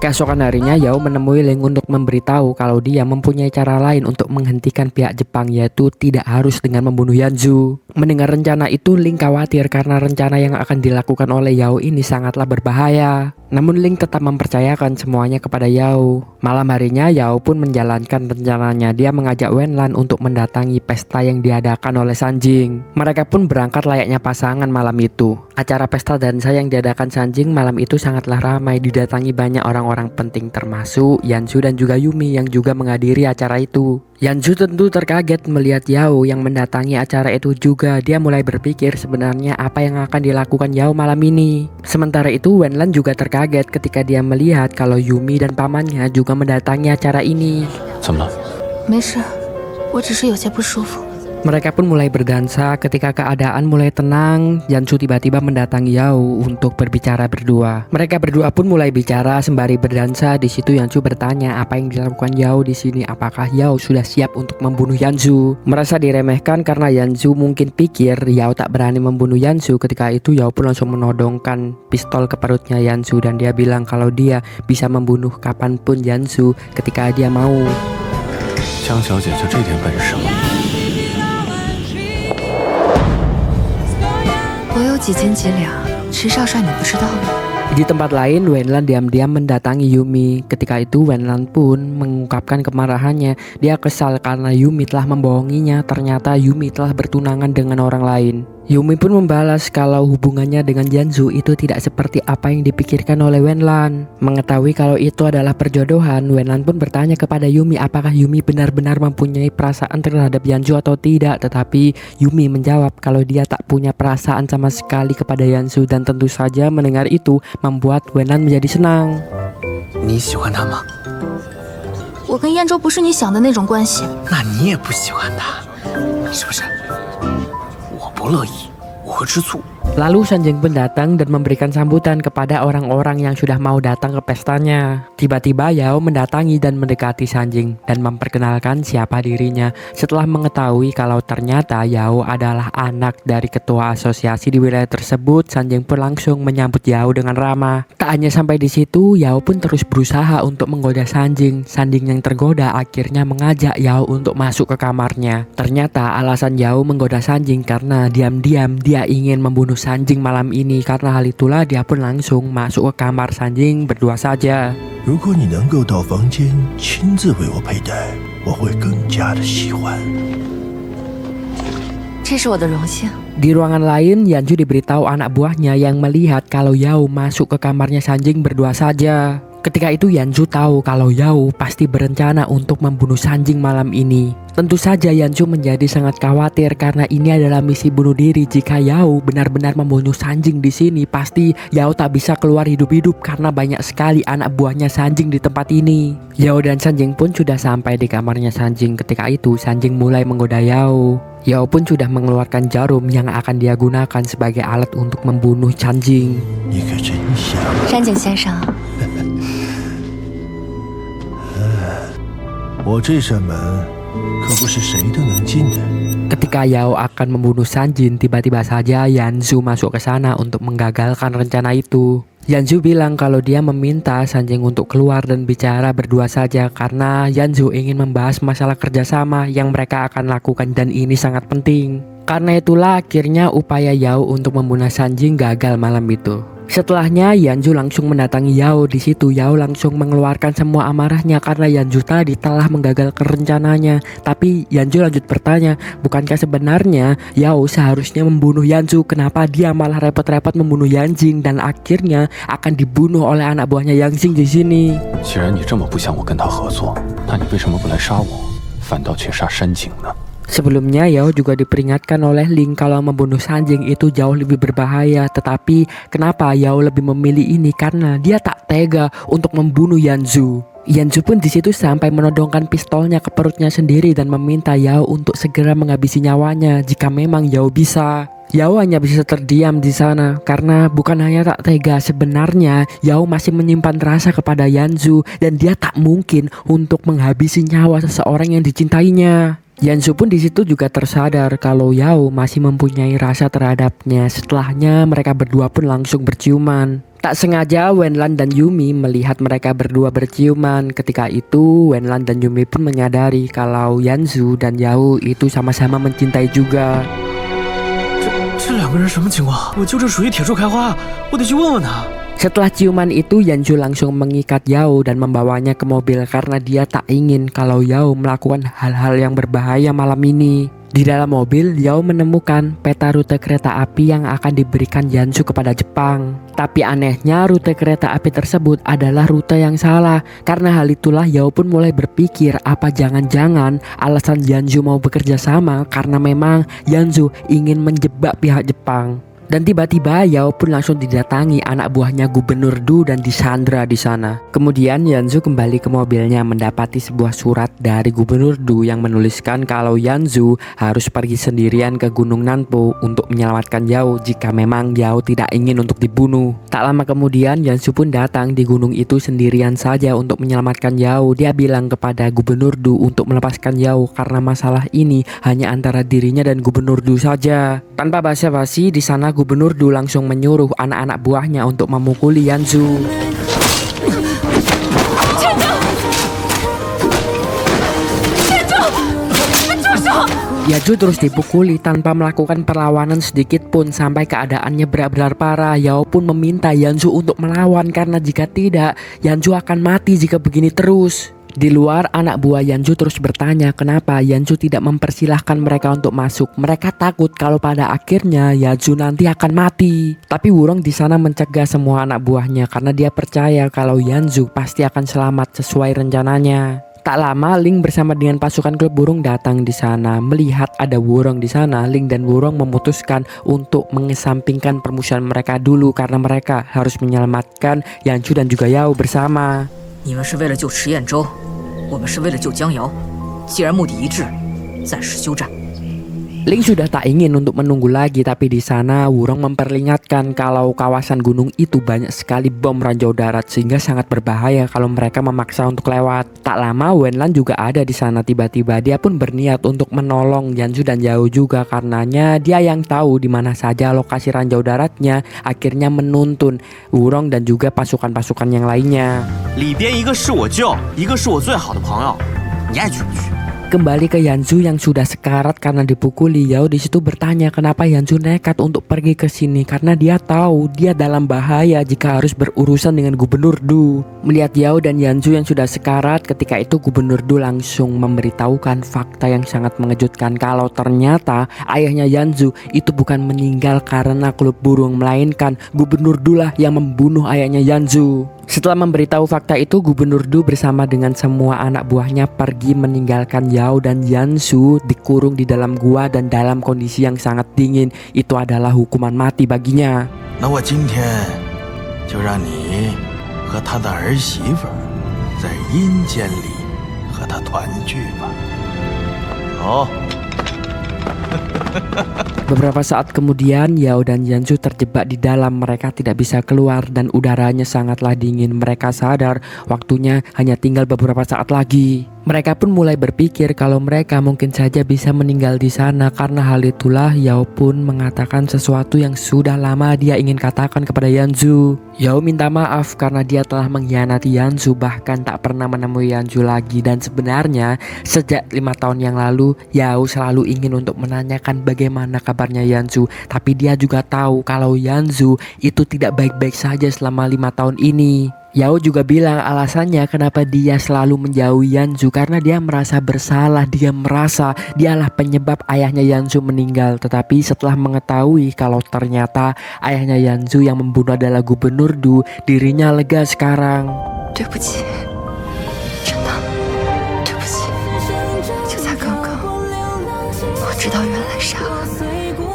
Keesokan harinya Yao menemui Ling untuk memberitahu kalau dia mempunyai cara lain untuk menghentikan pihak Jepang, yaitu tidak harus dengan membunuh Yanzu. Mendengar rencana itu, Ling khawatir karena rencana yang akan dilakukan oleh Yao ini sangatlah berbahaya. Namun Ling tetap mempercayakan semuanya kepada Yao. Malam harinya Yao pun menjalankan rencananya. Dia mengajak Wenlan untuk mendatangi pesta yang diadakan oleh Sanjing. Mereka pun berangkat layaknya pasangan malam itu. Acara pesta dansa yang diadakan Sanjing malam itu sangatlah ramai, didatangi banyak orang-orang penting termasuk Yanzu dan juga Yumi yang juga menghadiri acara itu. Yanzu tentu terkaget melihat Yao yang mendatangi acara itu juga. Dia mulai berpikir sebenarnya apa yang akan dilakukan Yao malam ini. Sementara itu Wenlan juga terkaget ketika dia melihat kalau Yumi dan pamannya juga mendatangi acara ini. Mereka pun mulai berdansa. Ketika keadaan mulai tenang, Yanzu tiba-tiba mendatangi Yao untuk berbicara berdua. Mereka berdua pun mulai bicara sembari berdansa. Di situ Yanzu bertanya apa yang dilakukan Yao di sini. Apakah Yao sudah siap untuk membunuh Yanzu? Merasa diremehkan karena Yanzu mungkin pikir Yao tak berani membunuh Yanzu. Ketika itu Yao pun langsung menodongkan pistol ke perutnya Yanzu dan dia bilang kalau dia bisa membunuh kapanpun Yanzu ketika dia mau. 江小姐就这点本事吗？ 我有几斤几两，池少帅你不知道吗？ Di tempat lain, Wenlan diam-diam mendatangi Yumi. Ketika itu Wenlan pun mengungkapkan kemarahannya. Dia kesal karena Yumi telah membohonginya. Ternyata Yumi telah bertunangan dengan orang lain. Yumi pun membalas kalau hubungannya dengan Yanzu itu tidak seperti apa yang dipikirkan oleh Wenlan. Mengetahui kalau itu adalah perjodohan, Wenlan pun bertanya kepada Yumi apakah Yumi benar-benar mempunyai perasaan terhadap Yanzu atau tidak. Tetapi Yumi menjawab kalau dia tak punya perasaan sama sekali kepada Yanzu. Dan tentu saja mendengar itu membuat Wenlan menjadi senang. 你喜欢他吗？我跟燕州不是你想的那种关系。那你也不喜欢他，是不是？我不乐意，我会吃醋。 Lalu Sanjing pun datang dan memberikan sambutan kepada orang-orang yang sudah mau datang ke pestanya. Tiba-tiba Yao mendatangi dan mendekati Sanjing dan memperkenalkan siapa dirinya. Setelah mengetahui kalau ternyata Yao adalah anak dari ketua asosiasi di wilayah tersebut, Sanjing pun langsung menyambut Yao dengan ramah. Tak hanya sampai di situ, Yao pun terus berusaha untuk menggoda Sanjing. Sanjing yang tergoda akhirnya mengajak Yao untuk masuk ke kamarnya. Ternyata alasan Yao menggoda Sanjing karena diam-diam dia ingin membunuh Sanjing malam ini. Karena hal itulah dia pun langsung masuk ke kamar Sanjing berdua saja. 如果你能够到房间亲自为我佩戴，我会更加的喜欢。这是我的荣幸。 Di ruangan lain, Yanzu diberitahu anak buahnya yang melihat kalau Yao masuk ke kamarnya Sanjing berdua saja. Ketika itu Yanzu tahu kalau Yao pasti berencana untuk membunuh Sanjing malam ini. Tentu saja Yanzu menjadi sangat khawatir karena ini adalah misi bunuh diri. Jika Yao benar-benar membunuh Sanjing di sini, pasti Yao tak bisa keluar hidup-hidup karena banyak sekali anak buahnya Sanjing di tempat ini. Yao dan Sanjing pun sudah sampai di kamarnya Sanjing. Ketika itu Sanjing mulai menggoda Yao. Yao pun sudah mengeluarkan jarum yang akan dia gunakan sebagai alat untuk membunuh Sanjing. 你可真香，山井先生。我这扇门可不是谁都能进的。 Ketika Yao akan membunuh Sanjing, tiba-tiba saja Yanzu masuk ke sana untuk menggagalkan rencana itu. Yanzu bilang kalau dia meminta Sanjing untuk keluar dan bicara berdua saja karena Yanzu ingin membahas masalah kerjasama yang mereka akan lakukan dan ini sangat penting. Karena itulah akhirnya upaya Yao untuk membunuh Sanjing gagal malam itu. Setelahnya Yanzu langsung mendatangi Yao. Di situ Yao langsung mengeluarkan semua amarahnya karena Yanzu tadi telah menggagalkan rencananya. Tapi Yanzu lanjut bertanya, bukankah sebenarnya Yao seharusnya membunuh Yanzu? Kenapa dia malah repot-repot membunuh Yanjing dan akhirnya akan dibunuh oleh anak buahnya Yanjing di sini? 既然你这么不想我跟他合作，那你为什么不来杀我，反倒去杀山井呢？ Sebelumnya Yao juga diperingatkan oleh Ling kalau membunuh Sanjing itu jauh lebih berbahaya. Tetapi kenapa Yao lebih memilih ini? Karena dia tak tega untuk membunuh Yanzu. Yanzu pun di situ sampai menodongkan pistolnya ke perutnya sendiri dan meminta Yao untuk segera menghabisi nyawanya jika memang Yao bisa. Yao hanya bisa terdiam di sana karena bukan hanya tak tega, sebenarnya Yao masih menyimpan rasa kepada Yanzu dan dia tak mungkin untuk menghabisi nyawa seseorang yang dicintainya. Yanzu pun di situ juga tersadar kalau Yao masih mempunyai rasa terhadapnya. Setelahnya mereka berdua pun langsung berciuman. Tak sengaja Wenlan dan Yumi melihat mereka berdua berciuman. Ketika itu Wenlan dan Yumi pun menyadari kalau Yanzu dan Yao itu sama-sama mencintai juga. 这两个人什么情况？我就这属于铁树开花，我得去问问他。 Setelah ciuman itu Yanzu langsung mengikat Yao dan membawanya ke mobil karena dia tak ingin kalau Yao melakukan hal-hal yang berbahaya malam ini. Di dalam mobil, Yao menemukan peta rute kereta api yang akan diberikan Yanzu kepada Jepang. Tapi anehnya rute kereta api tersebut adalah rute yang salah. Karena hal itulah Yao pun mulai berpikir apa jangan-jangan alasan Yanzu mau bekerja sama karena memang Yanzu ingin menjebak pihak Jepang. Dan tiba-tiba Yao pun langsung didatangi anak buahnya Gubernur Du dan disandra di sana. Kemudian Yanzu kembali ke mobilnya mendapati sebuah surat dari Gubernur Du yang menuliskan kalau Yanzu harus pergi sendirian ke Gunung Nanpo untuk menyelamatkan Yao jika memang Yao tidak ingin untuk dibunuh. Tak lama kemudian Yanzu pun datang di gunung itu sendirian saja untuk menyelamatkan Yao. Dia bilang kepada Gubernur Du untuk melepaskan Yao karena masalah ini hanya antara dirinya dan Gubernur Du saja. Tanpa basa-basi di sana Gubernur Du langsung menyuruh anak-anak buahnya untuk memukuli Yanzu. Yanzu terus dipukuli tanpa melakukan perlawanan sedikit pun sampai keadaannya benar-benar parah. Yao pun meminta Yanzu untuk melawan karena jika tidak Yanzu akan mati jika begini terus. Di luar, anak buah Yanzu terus bertanya kenapa Yanzu tidak mempersilahkan mereka untuk masuk. Mereka takut kalau pada akhirnya Yanzu nanti akan mati. Tapi Wurong di sana mencegah semua anak buahnya karena dia percaya kalau Yanzu pasti akan selamat sesuai rencananya. Tak lama, Ling bersama dengan pasukan klub burung datang di sana. Melihat ada Wurong di sana, Ling dan Wurong memutuskan untuk mengesampingkan permusuhan mereka dulu karena mereka harus menyelamatkan Yanzu dan juga Yao bersama. 你们是为了救池彦周，我们是为了救江瑶。既然目的一致，暂时休战。 Ling sudah tak ingin untuk menunggu lagi, tapi di sana Wurong memperingatkan kalau kawasan gunung itu banyak sekali bom ranjau darat sehingga sangat berbahaya kalau mereka memaksa untuk lewat. Tak lama Wenlan juga ada di sana. Tiba-tiba dia pun berniat untuk menolong Yanzu dan Yao juga karenanya dia yang tahu di mana saja lokasi ranjau daratnya. Akhirnya menuntun Wurong dan juga pasukan-pasukan yang lainnya. 里边一个是我舅，一个是我最好的朋友，你爱去不去？ Kembali ke Yanzu yang sudah sekarat karena dipukuli. Yao di situ bertanya kenapa Yanzu nekat untuk pergi ke sini karena dia tahu dia dalam bahaya jika harus berurusan dengan Gubernur Du. Melihat Yao dan Yanzu yang sudah sekarat, ketika itu Gubernur Du langsung memberitahukan fakta yang sangat mengejutkan kalau ternyata ayahnya Yanzu itu bukan meninggal karena klub burung, melainkan Gubernur Du lah yang membunuh ayahnya Yanzu. Setelah memberitahu fakta itu, Gubernur Du bersama dengan semua anak buahnya pergi meninggalkan Yao dan Yanzu dikurung di dalam gua dan dalam kondisi yang sangat dingin. Itu adalah hukuman mati baginya. 那我今天就让你和他的儿媳妇在阴间里和他团聚吧。走。 Beberapa saat kemudian Yao dan Yanzu terjebak di dalam. Mereka tidak bisa keluar dan udaranya sangatlah dingin. Mereka sadar waktunya hanya tinggal beberapa saat lagi. Mereka pun mulai berpikir kalau mereka mungkin saja bisa meninggal di sana. Karena hal itulah Yao pun mengatakan sesuatu yang sudah lama dia ingin katakan kepada Yanzu. Yao minta maaf karena dia telah mengkhianati Yanzu, bahkan tak pernah menemui Yanzu lagi. Dan sebenarnya sejak 5 tahun yang lalu Yao selalu ingin untuk menanyakan bagaimana kabarnya Yanzu. Tapi dia juga tahu kalau Yanzu itu tidak baik-baik saja selama 5 tahun ini. Yao juga bilang alasannya kenapa dia selalu menjauhi Yanzu karena dia merasa bersalah. Dia merasa dialah penyebab ayahnya Yanzu meninggal. Tetapi setelah mengetahui kalau ternyata ayahnya Yanzu yang membunuh adalah Gubernur Du, dirinya lega sekarang. 对不起，真的对不起。就在刚刚，我知道原来杀了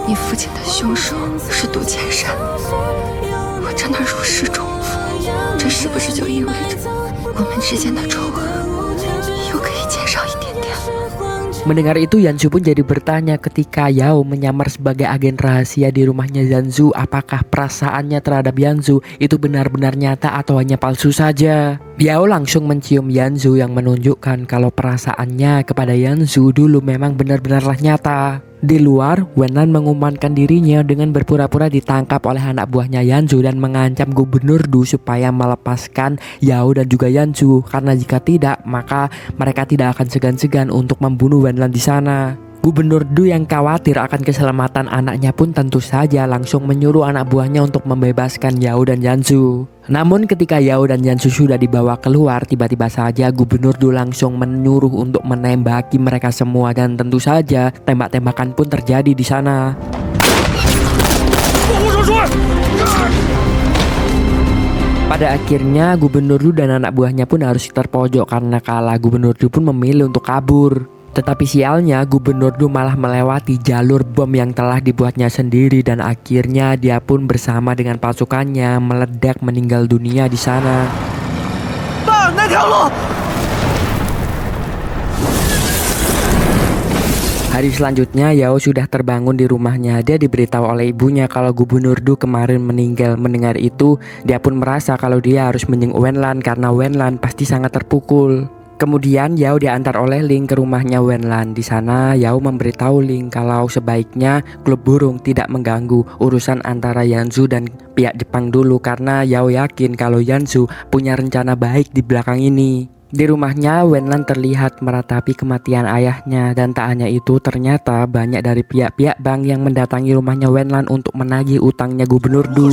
你父亲的凶手是杜千山，我真的如释重负。这是不是就意味着我我们之间的仇恨又可以减少一点点了。 Mendengar itu, Yanzu pun jadi bertanya ketika Yao menyamar sebagai agen rahasia di rumahnya Yanzu, apakah perasaannya terhadap Yanzu itu benar-benar nyata atau hanya palsu saja. Yao langsung mencium Yanzu yang menunjukkan kalau perasaannya kepada Yanzu dulu memang benar-benarlah nyata. Di luar, Wenlan mengumandangkan dirinya dengan berpura-pura ditangkap oleh anak buahnya Yanzu dan mengancam Gubernur Du supaya melepaskan Yao dan juga Yanzu, karena jika tidak maka mereka tidak akan segan-segan untuk membunuh Wenlan di sana. Gubernur Du yang khawatir akan keselamatan anaknya pun tentu saja langsung menyuruh anak buahnya untuk membebaskan Yao dan Yanzu. Namun ketika Yao dan Yanzu sudah dibawa keluar, tiba-tiba saja Gubernur Du langsung menyuruh untuk menembaki mereka semua dan tentu saja tembak-tembakan pun terjadi di sana. Pada akhirnya Gubernur Du dan anak buahnya pun harus terpojok karena kalah. Gubernur Du pun memilih untuk kabur. Tetapi sialnya Gubernur Du malah melewati jalur bom yang telah dibuatnya sendiri dan akhirnya dia pun bersama dengan pasukannya meledak meninggal dunia di sana. Hari selanjutnya Yao sudah terbangun di rumahnya. Dia diberitahu oleh ibunya kalau Gubernur Du kemarin meninggal. Mendengar itu, dia pun merasa kalau dia harus menjenguk Wenlan karena Wenlan pasti sangat terpukul. Kemudian Yao diantar oleh Ling ke rumahnya Wenlan. Di sana Yao memberitahu Ling kalau sebaiknya klub burung tidak mengganggu urusan antara Yanzu dan pihak Jepang dulu karena Yao yakin kalau Yanzu punya rencana baik di belakang ini. Di rumahnya Wenlan terlihat meratapi kematian ayahnya dan tak hanya itu ternyata banyak dari pihak-pihak bank yang mendatangi rumahnya Wenlan untuk menagih utangnya Gubernur Du.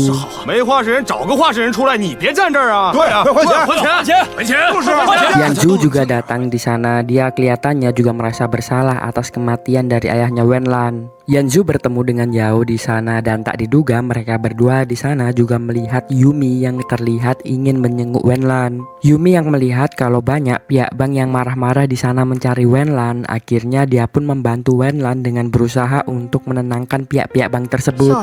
Yanzu juga datang di sana. Dia kelihatannya juga merasa bersalah atas kematian dari ayahnya Wenlan. Yanzu bertemu dengan Yao di sana dan tak diduga mereka berdua di sana juga melihat Yumi yang terlihat ingin menjenguk Wenlan. Yumi yang melihat kalau banyak pihak bank yang marah-marah di sana mencari Wenlan, akhirnya dia pun membantu Wenlan dengan berusaha untuk menenangkan pihak-pihak bank tersebut.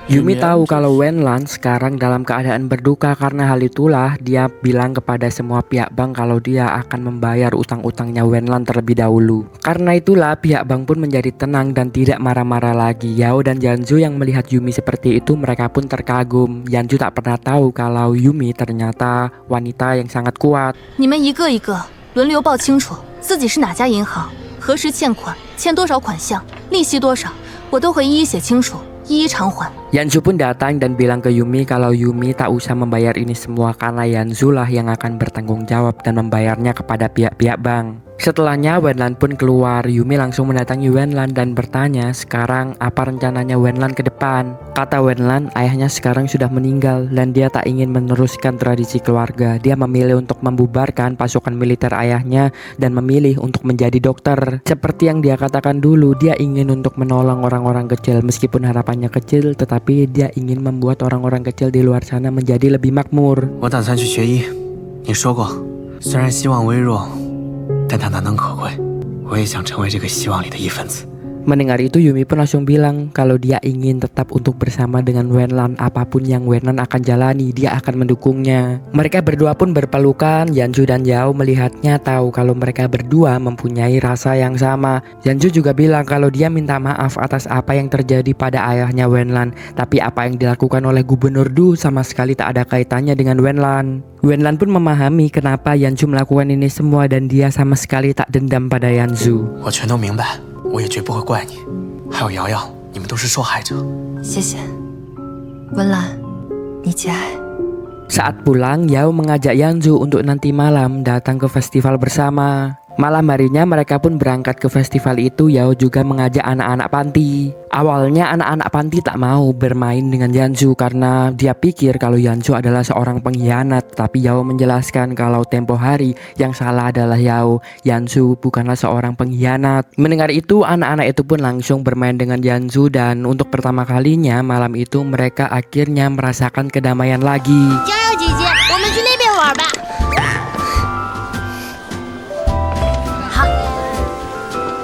Yumi tahu kalau Wenlan sekarang dalam keadaan berduka karena hal itulah dia bilang kepada semua pihak bank kalau dia akan membayar utang-utangnya Wenlan terlebih dahulu. Karena itulah pihak bank pun menjadi tenang dan tidak marah-marah lagi. Yao dan Yanzu yang melihat Yumi seperti itu mereka pun terkagum. Yanzu tak pernah tahu kalau Yumi ternyata wanita yang sangat kuat. 你们一个一个轮流报清楚自己是哪家银行，何时欠款，欠多少款项，利息多少，我都会一一写清楚，一一偿还。 Yanzu pun datang dan bilang ke Yumi kalau Yumi tak usah membayar ini semua karena Yanzu lah yang akan bertanggung jawab dan membayarnya kepada pihak-pihak bank. Setelahnya Wenlan pun keluar. Yumi langsung mendatangi Wenlan dan bertanya sekarang apa rencananya Wenlan ke depan. Kata Wenlan, ayahnya sekarang sudah meninggal dan dia tak ingin meneruskan tradisi keluarga. Dia memilih untuk membubarkan pasukan militer ayahnya dan memilih untuk menjadi dokter. Seperti yang dia katakan dulu, dia ingin untuk menolong orang-orang kecil meskipun harapannya kecil, tetapi dia ingin membuat orang-orang kecil di luar sana menjadi lebih makmur. 我打算去学医，你说过，虽然希望微弱，但它难能可贵。我也想成为这个希望里的一份子。 Mendengar itu Yumi pun langsung bilang kalau dia ingin tetap untuk bersama dengan Wenlan. Apapun yang Wenlan akan jalani dia akan mendukungnya. Mereka berdua pun berpelukan. Yanzu dan Yao melihatnya tahu kalau mereka berdua mempunyai rasa yang sama. Yanzu juga bilang kalau dia minta maaf atas apa yang terjadi pada ayahnya Wenlan. Tapi apa yang dilakukan oleh Gubernur Du sama sekali tak ada kaitannya dengan Wenlan. Wenlan pun memahami kenapa Yanzu melakukan ini semua dan dia sama sekali tak dendam pada Yanzu. 我全都明白。 我也绝不会怪你，还有瑶瑶，你们都是受害者。谢谢，文兰，你节哀。 Saat pulang, Yao mengajak Yanzu untuk nanti malam datang ke festival bersama. Malam harinya mereka pun berangkat ke festival itu. Yao juga mengajak anak-anak panti. Awalnya anak-anak panti tak mau bermain dengan Yanzu karena dia pikir kalau Yanzu adalah seorang pengkhianat. Tapi Yao menjelaskan kalau tempo hari yang salah adalah Yao. Yanzu bukanlah seorang pengkhianat. Mendengar itu anak-anak itu pun langsung bermain dengan Yanzu dan untuk pertama kalinya malam itu mereka akhirnya merasakan kedamaian lagi. 加油，姐姐，我们去那边玩吧。好，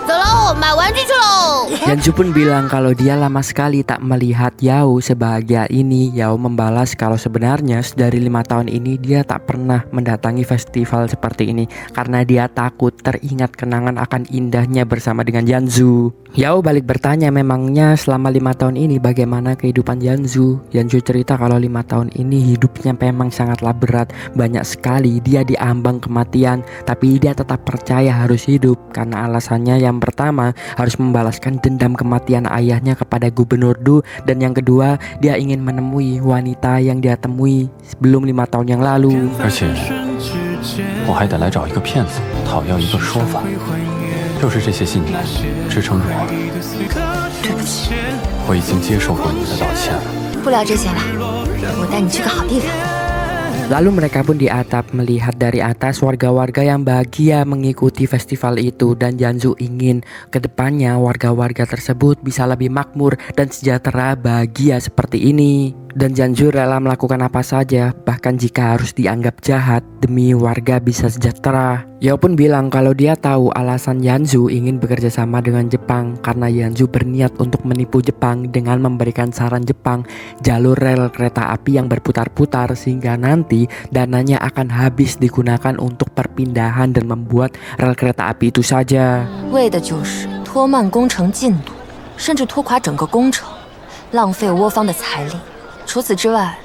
走喽。买玩具去喽。 Yanju pun bilang kalau dia lama sekali tak melihat Yao sebahagia ini. Yao membalas kalau sebenarnya dari 5 tahun ini dia tak pernah mendatangi festival seperti ini karena dia takut teringat kenangan akan indahnya bersama dengan Yanju. Yao balik bertanya memangnya selama 5 tahun ini bagaimana kehidupan Yanju. Yanju cerita kalau 5 tahun ini hidupnya memang sangatlah berat. Banyak sekali dia diambang kematian, tapi dia tetap percaya harus hidup karena alasannya yang pertama harus membalaskan dendam kematian ayahnya kepada Gubernur Du, dan yang kedua dia ingin menemui wanita yang dia temui sebelum 5 tahun yang lalu. 而且我还得来找一个骗子讨要一个说法，就是这些信念支撑着我。对不起，我已经接受过你的道歉了。 不聊这些了，我带你去个好地方。 Lalu mereka pun di atap melihat dari atas warga-warga yang bahagia mengikuti festival itu, dan Yanju ingin kedepannya warga-warga tersebut bisa lebih makmur dan sejahtera bahagia seperti ini. Dan Yanju rela melakukan apa saja, bahkan jika harus dianggap jahat demi warga bisa sejahtera. Yao pun bilang kalau dia tahu alasan Yanju ingin bekerja sama dengan Jepang karena Yanju berniat untuk menipu Jepang dengan memberikan saran Jepang jalur rel kereta api yang berputar-putar sehingga nanti dananya akan habis digunakan untuk perpindahan dan membuat rel kereta api itu saja. 为的就是拖慢工程进度，甚至拖垮整个工程，浪费窝方的财力。除此之外，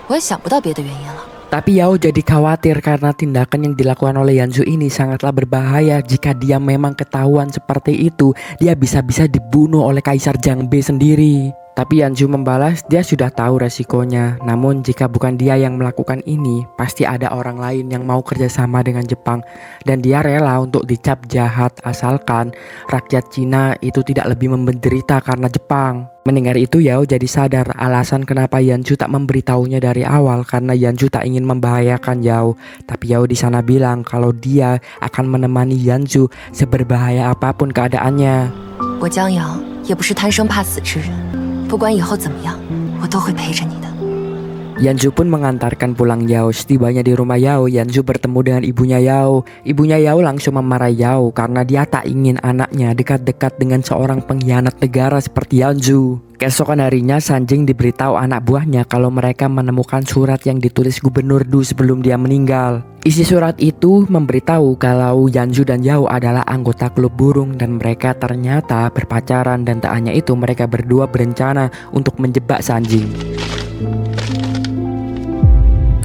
我也想不到别的原因了。 Tapi Yao jadi khawatir karena tindakan yang dilakukan oleh Yanju ini sangatlah berbahaya. Jika dia memang ketahuan seperti itu, dia bisa-bisa dibunuh oleh Kaisar Jangbei sendiri. Tapi Yanju membalas dia sudah tahu resikonya. Namun jika bukan dia yang melakukan ini, pasti ada orang lain yang mau kerjasama dengan Jepang. Dan dia rela untuk dicap jahat asalkan rakyat Cina itu tidak lebih menderita karena Jepang. Mendengar itu Yao jadi sadar alasan kenapa Yanju tak memberitahunya dari awal karena Yanju tak ingin membahayakan Yao. Tapi Yao di sana bilang kalau dia akan menemani Yanju seberbahaya apapun keadaannya. 我江阳也不是贪生怕死之人，不管以后怎么样，我都会陪着你的。 Yanju pun mengantarkan pulang Yao. Setibanya di rumah Yao, Yanju bertemu dengan ibunya Yao. Ibunya Yao langsung memarahi Yao karena dia tak ingin anaknya dekat-dekat dengan seorang pengkhianat negara seperti Yanju. Keesokan harinya Sanjing diberitahu anak buahnya kalau mereka menemukan surat yang ditulis Gubernur Du sebelum dia meninggal. Isi surat itu memberitahu kalau Yanju dan Yao adalah anggota klub burung dan mereka ternyata berpacaran, dan tak hanya itu mereka berdua berencana untuk menjebak Sanjing.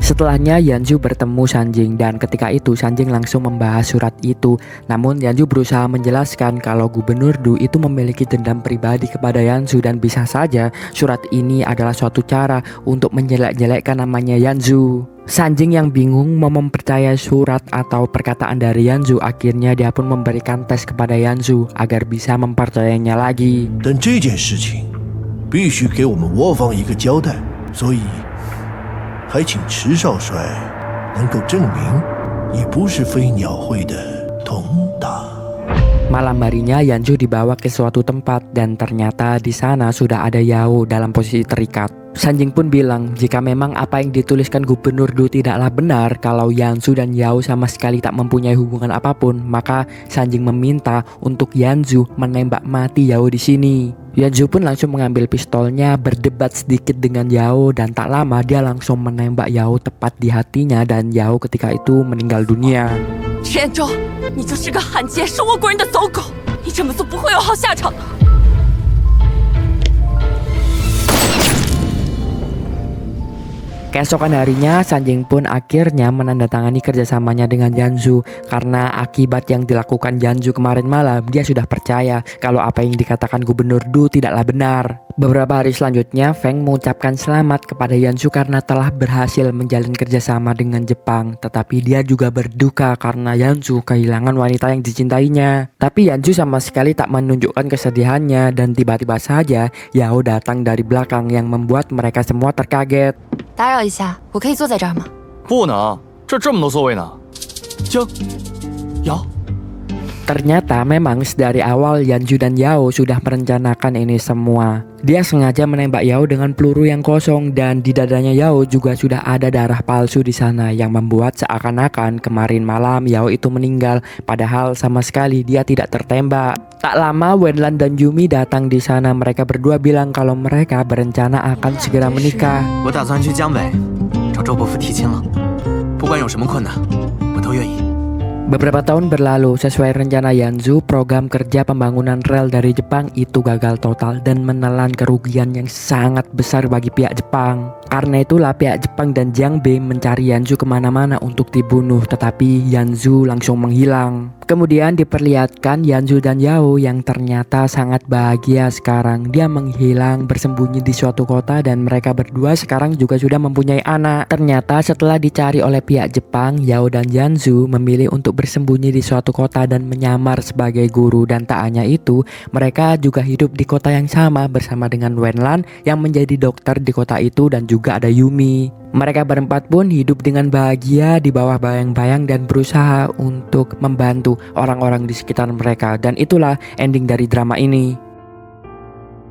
Setelahnya Yanju bertemu Sanjing dan ketika itu Sanjing langsung membahas surat itu. Namun Yanju berusaha menjelaskan kalau Gubernur Du itu memiliki dendam pribadi kepada Yanju dan bisa saja surat ini adalah suatu cara untuk menjelek-jelekkan namanya Yanju. Sanjing yang bingung mau mempercayai surat atau perkataan dari Yanju, akhirnya dia pun memberikan tes kepada Yanju agar bisa mempercayainya lagi. 但这件事情必须给我们倭方一个交代，所以还请池少帅能够证明你不是飞鸟会的同党。 Malam harinya Yanju dibawa ke suatu tempat dan ternyata di sana sudah ada Yao dalam posisi terikat. Sanjing pun bilang jika memang apa yang dituliskan Gubernur Du tidaklah benar, kalau Yanju dan Yao sama sekali tak mempunyai hubungan apapun, maka Sanjing meminta untuk Yanju menembak mati Yao di sini. Yanju pun langsung mengambil pistolnya, berdebat sedikit dengan Yao dan tak lama dia langsung menembak Yao tepat di hatinya dan Yao ketika itu meninggal dunia. 石彦周，你就是个汉奸，是倭国人的走狗，你这么做不会有好下场的。 Keesokan harinya Sanjing pun akhirnya menandatangani kerjasamanya dengan Yanju. Karena akibat yang dilakukan Yanju kemarin malam, dia sudah percaya kalau apa yang dikatakan Gubernur Du tidaklah benar. Beberapa hari selanjutnya Feng mengucapkan selamat kepada Yanju karena telah berhasil menjalin kerjasama dengan Jepang. Tetapi dia juga berduka karena Yanju kehilangan wanita yang dicintainya. Tapi Yanju sama sekali tak menunjukkan kesedihannya dan tiba-tiba saja Yao datang dari belakang yang membuat mereka semua terkaget. 打扰一下，我可以坐在这儿吗？不能，这么多座位呢。江瑶， Ternyata memang dari awal Yanzu dan Yao sudah merencanakan ini semua. Dia sengaja menembak Yao dengan peluru yang kosong dan di dadanya Yao juga sudah ada darah palsu di sana yang membuat seakan-akan kemarin malam Yao itu meninggal padahal sama sekali dia tidak tertembak. Tak lama Wenlan dan Yumi datang di sana. Mereka berdua bilang kalau mereka berencana akan segera menikah. 我打算去江北找周伯父提亲了，不管有什么困难，我都愿意。 Beberapa tahun berlalu, sesuai rencana Yanzu, program kerja pembangunan rel dari Jepang itu gagal total dan menelan kerugian yang sangat besar bagi pihak Jepang. Karena itulah pihak Jepang dan Jiang Bei mencari Yanzu kemana-mana untuk dibunuh, tetapi Yanzu langsung menghilang. Kemudian diperlihatkan Yanzu dan Yao yang ternyata sangat bahagia sekarang. Dia menghilang bersembunyi di suatu kota dan mereka berdua sekarang juga sudah mempunyai anak. Ternyata setelah dicari oleh pihak Jepang, Yao dan Yanzu memilih untuk bersembunyi di suatu kota dan menyamar sebagai guru. Dan tak hanya itu, mereka juga hidup di kota yang sama bersama dengan Wenlan yang menjadi dokter di kota itu dan juga ada Yumi. Mereka berempat pun hidup dengan bahagia di bawah bayang-bayang dan berusaha untuk membantu orang-orang di sekitar mereka. Dan itulah ending dari drama ini.